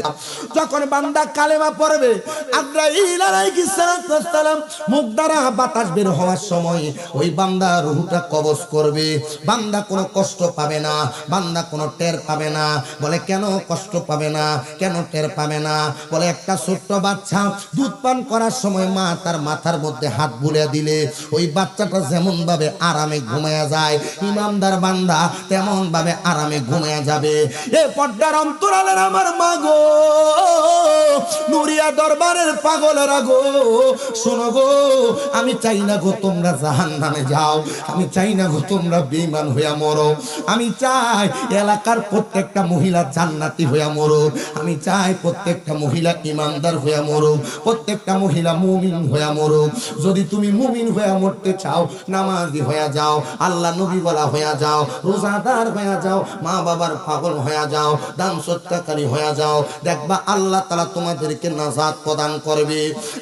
যখন বান্দা কালেমা পড়বে, আজরাইল আলাইহিস সালাম মুখ দ্বারা বাতাস বের হওয়ার সময় ওই বান্দা রূহটা কবজ করবে। বান্দা কোনো কষ্ট পাবে না, বান্দা কোনো টের পাবে না। বলে কেন কষ্ট পাবে না, কেন টের পাবে না? বলে একটা ছোট্ট বাচ্চা দুধ পান করার সময় মা তার মাথার মধ্যে হাত বুলিয়ে দিলে ওই বাচ্চাটা যেমন ভাবে আরামে ঘুমায়া যায়, ইমানদার বান্দা তেমন ভাবে আরামে ঘুমায়া যাবে। এ পর্দার অন্তরালের আমার মা গো, নুরিয়া দরবারের পাগলেরা গো, শোনো গো, আমি চাই না গো তোমরা জাহান্নামে যাও, আমি চাই না গো তোমরা বেঈমান হইয়া মরো, আমি চাই এলাকার প্রত্যেকটা মহিলা জান্নাতি হইয়া মরো, আমি চাই প্রত্যেকটা মহিলা ইমানদার হইয়া মরো, প্রত্যেকটা মহিলা মুমিন হইয়া মরো। যদি তুমি মুমিন হইয়া মরতে চাও, নামাজি হইয়া যাও, আল্লাহ নবী বলা হইয়া যাও, রোজাদার হইয়া যাও, মা বাবার পাগল হইয়া যাও, দান সত্যকারী হইয়া যাও, দেখবা আল্লাহ তাআলা তোমাদেরকে নাজাত প্রদান করবে।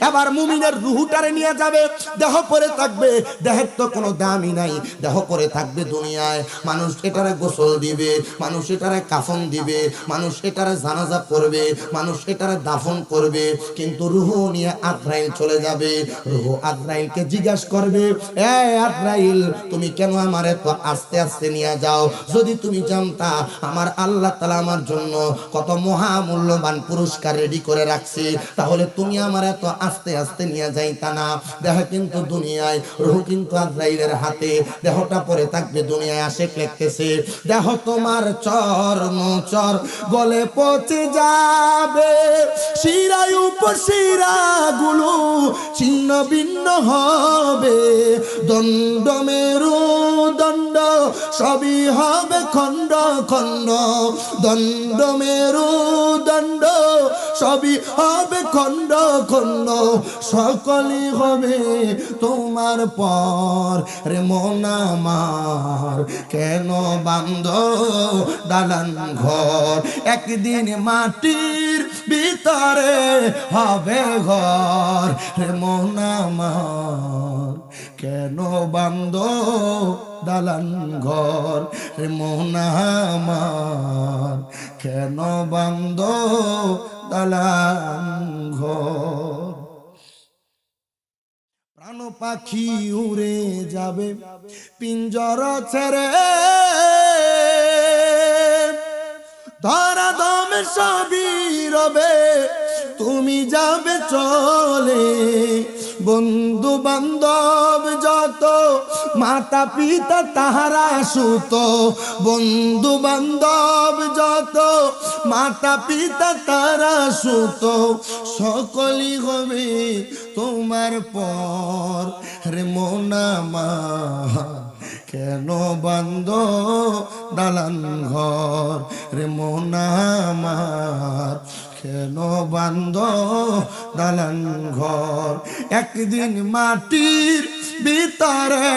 এবার মুমিনের রূহটারে নিয়ে যাবে, দেহ পরে থাকবে, দেহের তো কোনো দামই নাই, দেহ পরে থাকবে দুনিয়ায়। মানুষ এটারে গোসল দিবে, মানুষ এটারে কাফন দিবে, মানুষ এটারে জানাজা পড়বে, মানুষ এটারে দাফন করবে, কিন্তু রূহ নিয়ে আজরাইল চলে যাবে। রূহ আজরাইলকে জিজ্ঞাসা করবে, এ আজরাইল তুমি কেন আমার এত আস্তে আস্তে নিয়ে যাও? যদি তুমি জানতা আমার আল্লাহ তাআলা আমার জন্য কত মহামূল্যবান পুরস্কার রেডি করে রাখছে, তাহলে তুমি আমার এত আস্তে আস্তে নিয়ে যাইতা না। দেহ কিন্তু দুনিয়ায়, রূহ কিন্তু আজরাইলের হাতে, দেহটা পরে থাকবে দুনিয়ায়। আশিক লিখতেছে, দেহ তোমার চর্মচর গলে পচে যাবে, শিরায় উপশিরা গুলো ছিন্ন ভিন্ন হবে, দণ্ড মেরু দণ্ড সবই হবে খণ্ড খণ্ড, দণ্ড মেরু দণ্ড সবই হবে খণ্ড খণ্ড, সকলই হবে তোমার পর। রে মন আমার কেন বান্ধ দালান ঘর, একদিন মাটির ভিতরে হবে ঘর। রে মন আমার কেন বান্ধ দালান ঘর, রে মন আমার কেন বান্ধ দালান ঘর। প্রাণ পাখি উড়ে যাবে পিঞ্জর ছেড়ে, ধরা দমে সবই রবে, তুমি যাবে চলে। বন্ধু বান্ধব যত, মাতা পিতা তাহারা সুত, বন্ধু বান্ধব যত, মাতা পিতা তারা সুত, সকলই হবে তোমার পর। রে মন আমার কেন বান্ধ দালান ঘর, রে মন আমার কেন বান্ধ দালান ঘর, একদিন মাটির ভিতরে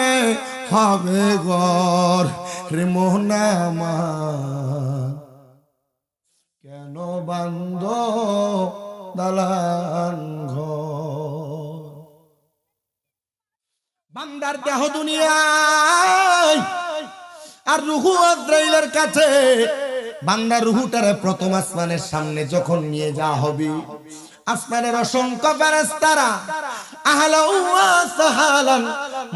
হবে ঘর। রে মন আমার কেন বান্ধ দালান ঘর। বান্দার দেহ দুনিয়ায় আর রূহ আজরাইলের কাছে। বান্দার রূহটারে প্রথম আসমানের সামনে যখন নিয়ে যাওয়া হবে, আসমানের অসংখ্য ফেরেশতারা আহলান ওয়া সাহলান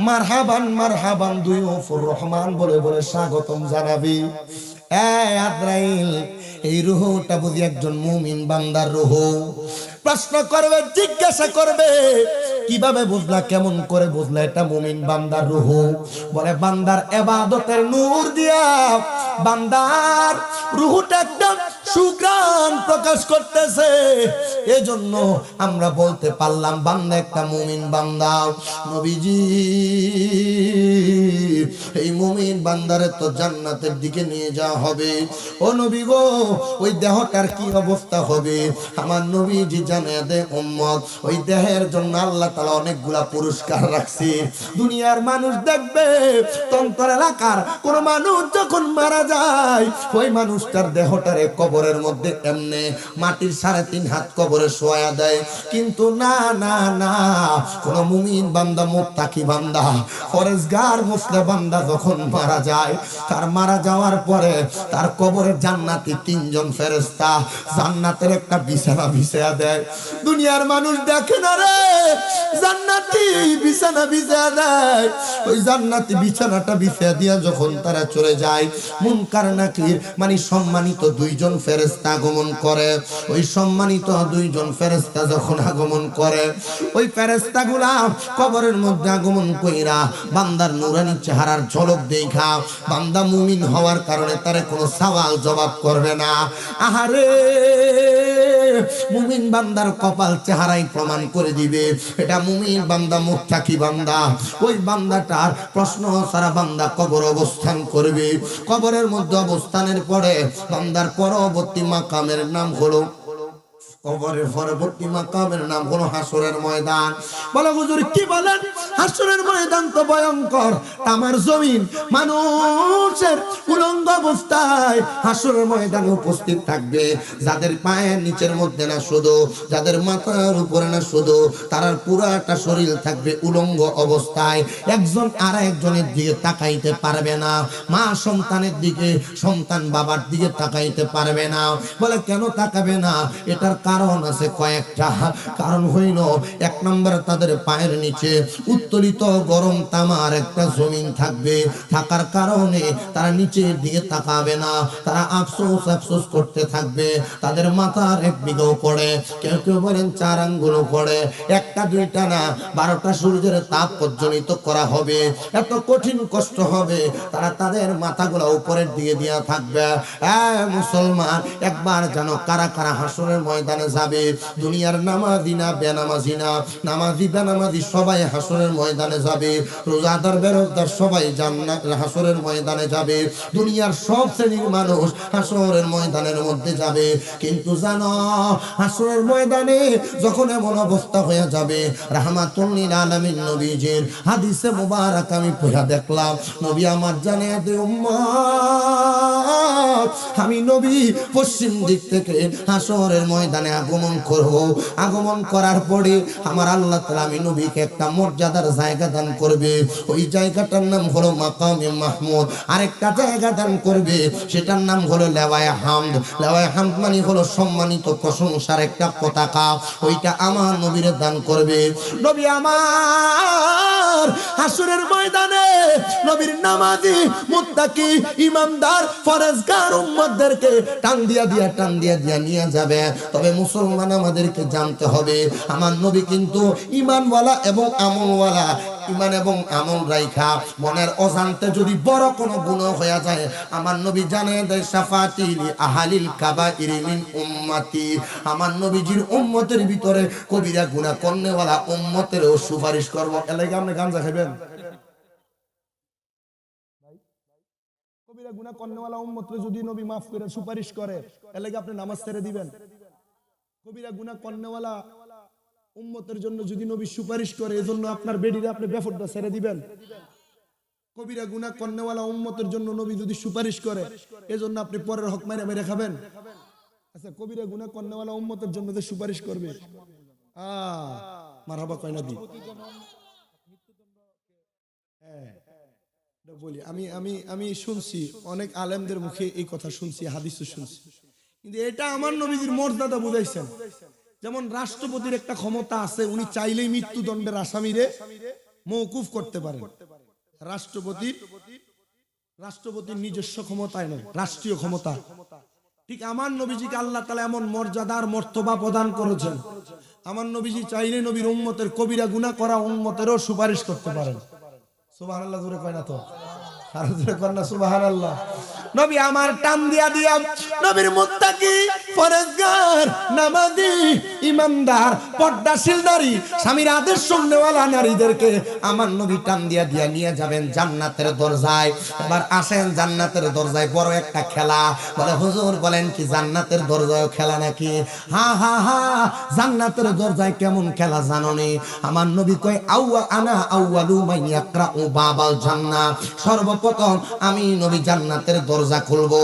মারহাবান মারহাবান দুইউফুর রহমান বলে বলে স্বাগতম জানাবি। এ আজরাইল, এই রূহটা বুঝি একজন মুমিন বান্দার রূহ। প্রশ্ন করবে, জিজ্ঞাসা করবে, কিভাবে বুঝলা, কেমন করে বুঝলা এটা মুমিন বান্দার রূহ? বলে বান্দার ইবাদতের নূর দিয়া বান্দার রূহটা একদম সুগ্রাণ প্রকাশ করতেছে। এজন্য আমরা বলতে পারলাম বান্দা একটা মুমিন বান্দা। নবীজি এই মুমিন বান্দারে তো জান্নাতের দিকে নিয়ে যাওয়া হবে। ও নবী গো, ওই দেহটার কি অবস্থা হবে? আমার নবীজি জানিয়ে দেয় উম্মত, ওই দেহের জন্য আল্লাহ তাআলা অনেকগুলা পুরস্কার রাখছে। দুনিয়ার মানুষ দেখবে তন্তর এলাকার কোন মানুষ যখন মারা যায়, ওই মানুষটার দেহটারে কবরের মধ্যে এমনে মাটির 3.5 হাত কবরে শোয়া দেয়। কিন্তু না না না, কোন মুমিন বান্দা, মুত্তাকি বান্দা, ফরেজগার মুসলিম বান্দা যখন মারা যায়, তার মারা যাওয়ার পরে তার কবরে জান্নাতি 3 জন ফেরেশতা জান্নাতের একটা বিছানা বিছায়া দেয়। দুনিয়ার মানুষ দেখে না রে, জান্নাতি বিছানা বিছায়া দেয়। ওই জান্নাতি বিছানাটা বিছায়া দিয়া যখন তারা চলে যায়, মুনকার নাকির মানে সম্মানিত 2 জন ফেরেশতা আগমন করে। ওই সম্মানিত 2 জন ফেরেশতা যখন আগমন করে, ওই ফেরেশতাগুলা কবরের মধ্যে আগমন কইরা বান্দার নুরানি চেহারার ঝলক দেখা বান্দা মুমিন হওয়ার কারণে তারে কোনো সওয়াল জবাব করবে না। আহারে, মুমিন বান্দার কপাল চেহারাই প্রমাণ করে দিবে এটা মুমিন বান্দা, মুত্তাকি বান্দা। ওই বান্দাটার প্রশ্ন সারা বান্দা কবর অবস্থান করবে। কবরের মধ্যে অবস্থানের পরে বান্দার পরবর্তী মাকামের নাম হলো, কবরের পরবর্তী মাকামের নাম হলো হাসরের ময়দান। বলে হুজুর কি বলেন? হাসরের ময়দান তো ভয়ঙ্কর। আমার জমিন মানুষের উলঙ্গ অবস্থায় হাসরের ময়দানে উপস্থিত থাকবে। যাদের পায়ের নিচের মধ্যে না শুধু, যাদের মাথার উপরে না শুধু, তার পুরাটা শরীর থাকবে উলঙ্গ অবস্থায়। একজন আর একজনের দিকে তাকাইতে পারবে না। মা সন্তানের দিকে, সন্তান বাবার দিকে তাকাইতে পারবে না। বলে কেন তাকাবে না? এটার কারণ আছে কয়েকটা। কারণ হইল, 1 নম্বর তাদের পায়ের নিচে উত্তোলিত গরম তামার একটা জমিন থাকবে। থাকার কারণে তারা নিচের দিকে তাকাবে না। তারা আফসোস আফসোস করতে থাকবে। তাদের মাথার 1 বিঘাও পড়ে, কেউ কেউ বলেন 4 আঙ্গুলও পড়ে। 1টা 2টা না, 12টা সূর্যের তাপ পর্যন্ত করা হবে। এত কঠিন কষ্ট হবে। তারা তাদের মাথাগুলো উপরের দিকে দিয়া থাকবে। মুসলমান, একবার জানো কারা কারা হাসরের ময়দানে যাবে? দুনিয়ার নামাজি না বেনামাজি না, নামাজি বেনামাজি সবাই হাসরের ময়দানে যাবে। রোজাদার বেরোজদার সবাই জান্নাত হাসরের ময়দানে যাবে। দুনিয়ার সব শ্রেণীর মানুষ হাসরের ময়দানের মধ্যে যাবে। কিন্তু জানো, হাসরের ময়দানে যখন এমন অবস্থা হয়ে যাবে, রাহমাতুল লিল আলামিন নবীজির হাদিসে মুবারক আমি পড়া দেখলাম। নবী আমার জানিয়ে দেয় উম্মত, আমি নবী পশ্চিম দিক থেকে হাসরের ময়দানে আগমন করব। আগমন করার পরে আমার আল্লাহ তাআলা আমি নবীকে একটা মর্যাদার জায়গা দান করবে। ওই জায়গাটার নাম হলো মাকামে মাহমুদ। আরেকটা জায়গা দান করবে, সেটার নাম হলো লেওয়ায়ে হামদ। লেওয়ায়ে হামদ মানে হলো সম্মানিত প্রশংসার একটা পতাকা। ওইটা আমার নবীরে দান করবে। নবী আমার হাসরের ময়দানে নবীর নামাজি, মুত্তাকি, ইমানদার, ফরজগার উম্মতদেরকে টান দিয়া নিয়ে যাবে। তবে মুসলমান, আমাদেরকে জানতে হবে আমার নবী কিন্তু ঈমানওয়ালা এবং আমলওয়ালা। ঈমান এবং আমল রাইখা মনের অজান্তে যদি বড় কোনো গুনাহ হয়ে যায়, আমার নবী জানিয়ে দেয় শাফাতি লি আহলিল কাবাইরি মিন উম্মতি। আমার নবীজির উম্মতের ভিতরে কবিরা গুনাহ করনেওয়ালা উম্মতেরও সুপারিশ করব। এলাকা আপনি গাঞ্জা খাবেন? কবিরা গুনাহ করনেওয়ালা উম্মতরে যদি নবী মাফ করে সুপারিশ করে, এলাকা আপনি নামাজ ছেড়ে দিবেন? কবিরা গুনাহ করনেওয়ালা উম্মতের জন্য যদি নবী সুপারিশ করে, এজন্য আপনার বেডিরে আপনি বেফরদা ছেড়ে দিবেন? কবিরা গুনাহ করনেওয়ালা উম্মতের জন্য নবী যদি সুপারিশ করে, এজন্য আপনি পরের হক মেরে মেরে খাবেন? আচ্ছা, কবিরা গুনাহ করনেওয়ালা উম্মতের জন্য যে সুপারিশ করবে, মারহাবা কয় না দি? বলি আমি শুনছি অনেক আলেমদের মুখে এই কথা শুনছি, হাদিসও শুনছি, কিন্তু এটা আমার নবীজির মর্যাদা বুঝাইছেন। যেমন রাষ্ট্রপতির একটা ক্ষমতা আছে, উনি চাইলেই মৃত্যুদণ্ডের আসামিরে মওকুফ করতে পারেন। রাষ্ট্রপতির নিজস্ব ক্ষমতায় নয়, রাষ্ট্রীয় ক্ষমতা। ঠিক আমার নবীজিকে আল্লাহ তাআলা এমন মর্যাদার মর্তবা প্রদান করেছেন, আমার নবীজি চাইলে নবীর উম্মতের কবিরা গুনাহ করা উম্মতেরও সুপারিশ করতে পারেন। সুবহানাল্লাহ জোরে কয় না তো? আর জোরে কয় না সুবহানাল্লাহ? নবী আমার টান দিয়া দিয়া নবীর মুত্তাকি পরেজগার নামাজি ইমানদার পর্দাশীল নারী স্বামীর আদেশ শুননেওয়ালা নারীদেরকে আমার নবী টান দিয়া দিয়া নিয়ে যাবেন জান্নাতের দরজায়। এবার আসেন জান্নাতের দরজায় বড় একটা খেলা। বলে হুজুর বলেন কি জান্নাতের দরজায় খেলা নাকি? হা হা হা, জান্নাতের দরজায় কেমন খেলা জানো নি? আমার নবী কয় আনা আউয়ালু মান ইয়াকরাউ বাবাল জান্নাহ, সর্বপ্রথম আমি নবী জান্নাতের দরজা খুলবো।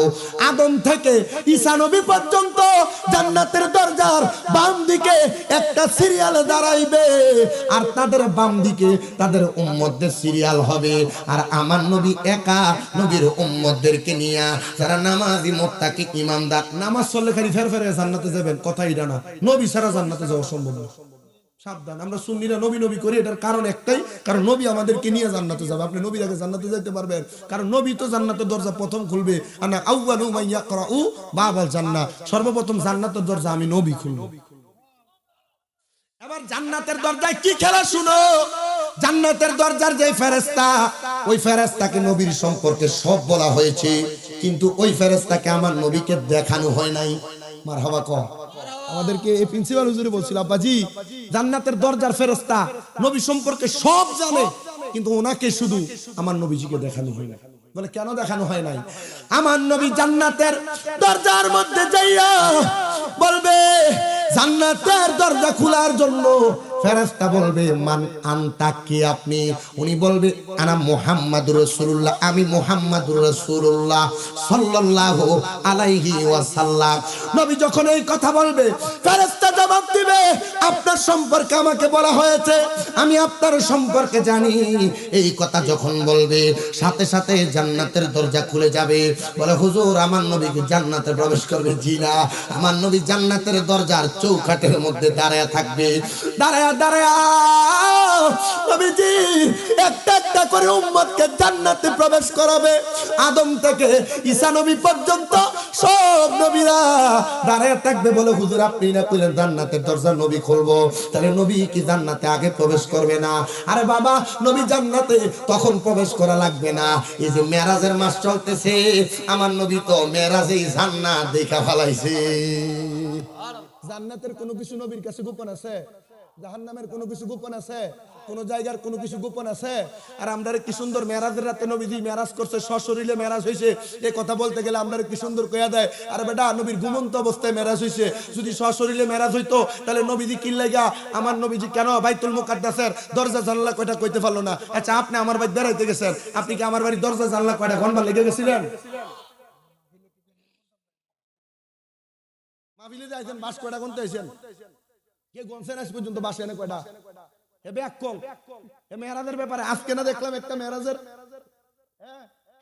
আদম থেকে ঈসা নবী পর্যন্ত জান্নাতের দরজার বাম দিকে একটা সিরিয়াল দাঁড়াইবে, আর তাদের বাম দিকে তাদের উম্মতদের সিরিয়াল হবে। আর আমার নবী একা নবীর উম্মতদেরকে নিয়ে যারা নামাজি মুত্তাকি ইমানদার, নামাজ পড়লে খালি ফেরফেরে জান্নাতে যাবেন, কথা এটা না। নবী ছাড়া জান্নাতে যাওয়া সম্ভব না। সাবধান, আমরা সুন্নিরা নবী নবী করি, এটার কারণ একটাই, কারণ নবী আমাদেরকে নিয়ে জান্নাতে যাবে। আপনি নবীর আগে জান্নাতে যেতে পারবেন, কারণ নবী তো জান্নাতের দরজা প্রথম খুলবে। আনা আউয়ালু মান ইয়াকরাউ বাবাল জান্নাহ, সর্বপ্রথম জান্নাতের দরজা আমি নবী খুলবো। এবার জান্নাতের দরজায় কি খেলা শুনো। জান্নাতের দরজার যে ফেরেশতা, ওই ফেরেশতাকে নবীর সম্পর্কে সব বলা হয়েছে, কিন্তু ওই ফেরেশতাকে আমার নবীকে দেখানো হয় নাই। মারহাবা ক। আমাদেরকে এই প্রিন্সিপাল হুজুরে বলছিল, আব্বাজি জান্নাতের দরজার ফেরেশতা নবী সম্পর্কে সব জানে, কিন্তু ওনাকে শুধু আমার নবীজিকে দেখানো হয় না। বলে কেন দেখানো হয় নাই? আমার নবী জান্নাতের দরজার মধ্যে যাইয়া বলবে, জান্নাতের দরজা খোলার জন্য ফেরেশতা বলবে মান আনতা, কে আপনি? উনি বলবে আনা মুহাম্মাদুর রাসূলুল্লাহ, আমি মুহাম্মাদুর রাসূলুল্লাহ সাল্লাল্লাহু আলাইহি ওয়াসাল্লাম। নবী যখন এই কথা বলবে, ফেরেশতা জবাব দিবে, আপনার সম্পর্কে আমাকে বলা হয়েছে, আমি আপনার সম্পর্কে জানি। এই কথা যখন বলবে, সাথে সাথে জান্নাতের দরজা খুলে যাবে। বলে হুজুর আমার নবীকে জান্নাতে প্রবেশ করবে? জি না, আমার নবী জান্নাতের দরজার চৌকাঠের মধ্যে দাঁড়ায় থাকবে। দাঁড়ায় নবীজি একটা একটা করে উম্মতকে জান্নাতে প্রবেশ করাবে। আদম থেকে ঈসা নবী পর্যন্ত সব নবীরা দাঁড়ায় থাকবে। বলে হুজুর আপনি না কইলেন জান্নাতের দরজা নবী খুলবো, তাহলে নবী কি জান্নাতে আগে প্রবেশ করবে না? আরে বাবা, নবী জান্নাতে তখন প্রবেশ করা লাগবে না। এই যে মেরাজের মাস চলতেছে, আমার নবী তো মেরাজেই জান্নাত দেখা ফেলাইছে। জান্নাতের কোনো কিছু নবীর কাছে গোপন আছে? জাহান্নামের কোনো কিছু গোপন আছে? কোন জায়গার কোনো কিছু গোপন আছে? আর আমরা কি সুন্দর মেরাজের রাতে নবীজি মেরাজ করছে, সশরীরে মেরাজ হয়েছে, এই কথা বলতে গেলে আমরা কি সুন্দর কইয়া দেয়। আর বেটা, নবীর ঘুমন্ত অবস্থায় মেরাজ হয়েছে। যদি সশরীরে মেরাজ হইতো, তাহলে নবীজি কি লাগা, আমার নবীজি কেন বাইতুল মুকাদ্দাসের দরজা জানলা কয়টা কইতে পারলো না? আচ্ছা, আপনি আমার বাড়ি বেড়াইতে গেছেন, আপনি কি আমার বাড়ির দরজা জানলা কয়টা ঘন্টা লেগে গেছিলেন? মাহফিলে যাইছেন, বাস কয়টা গুনতে আইছেন? কে গুনছেন আজ পর্যন্ত বাসে এনে কয়টা? এ ব্যাক কল, এ মেরাজের ব্যাপারে আজকে না দেখলাম একটা মেরাজের, হ্যাঁ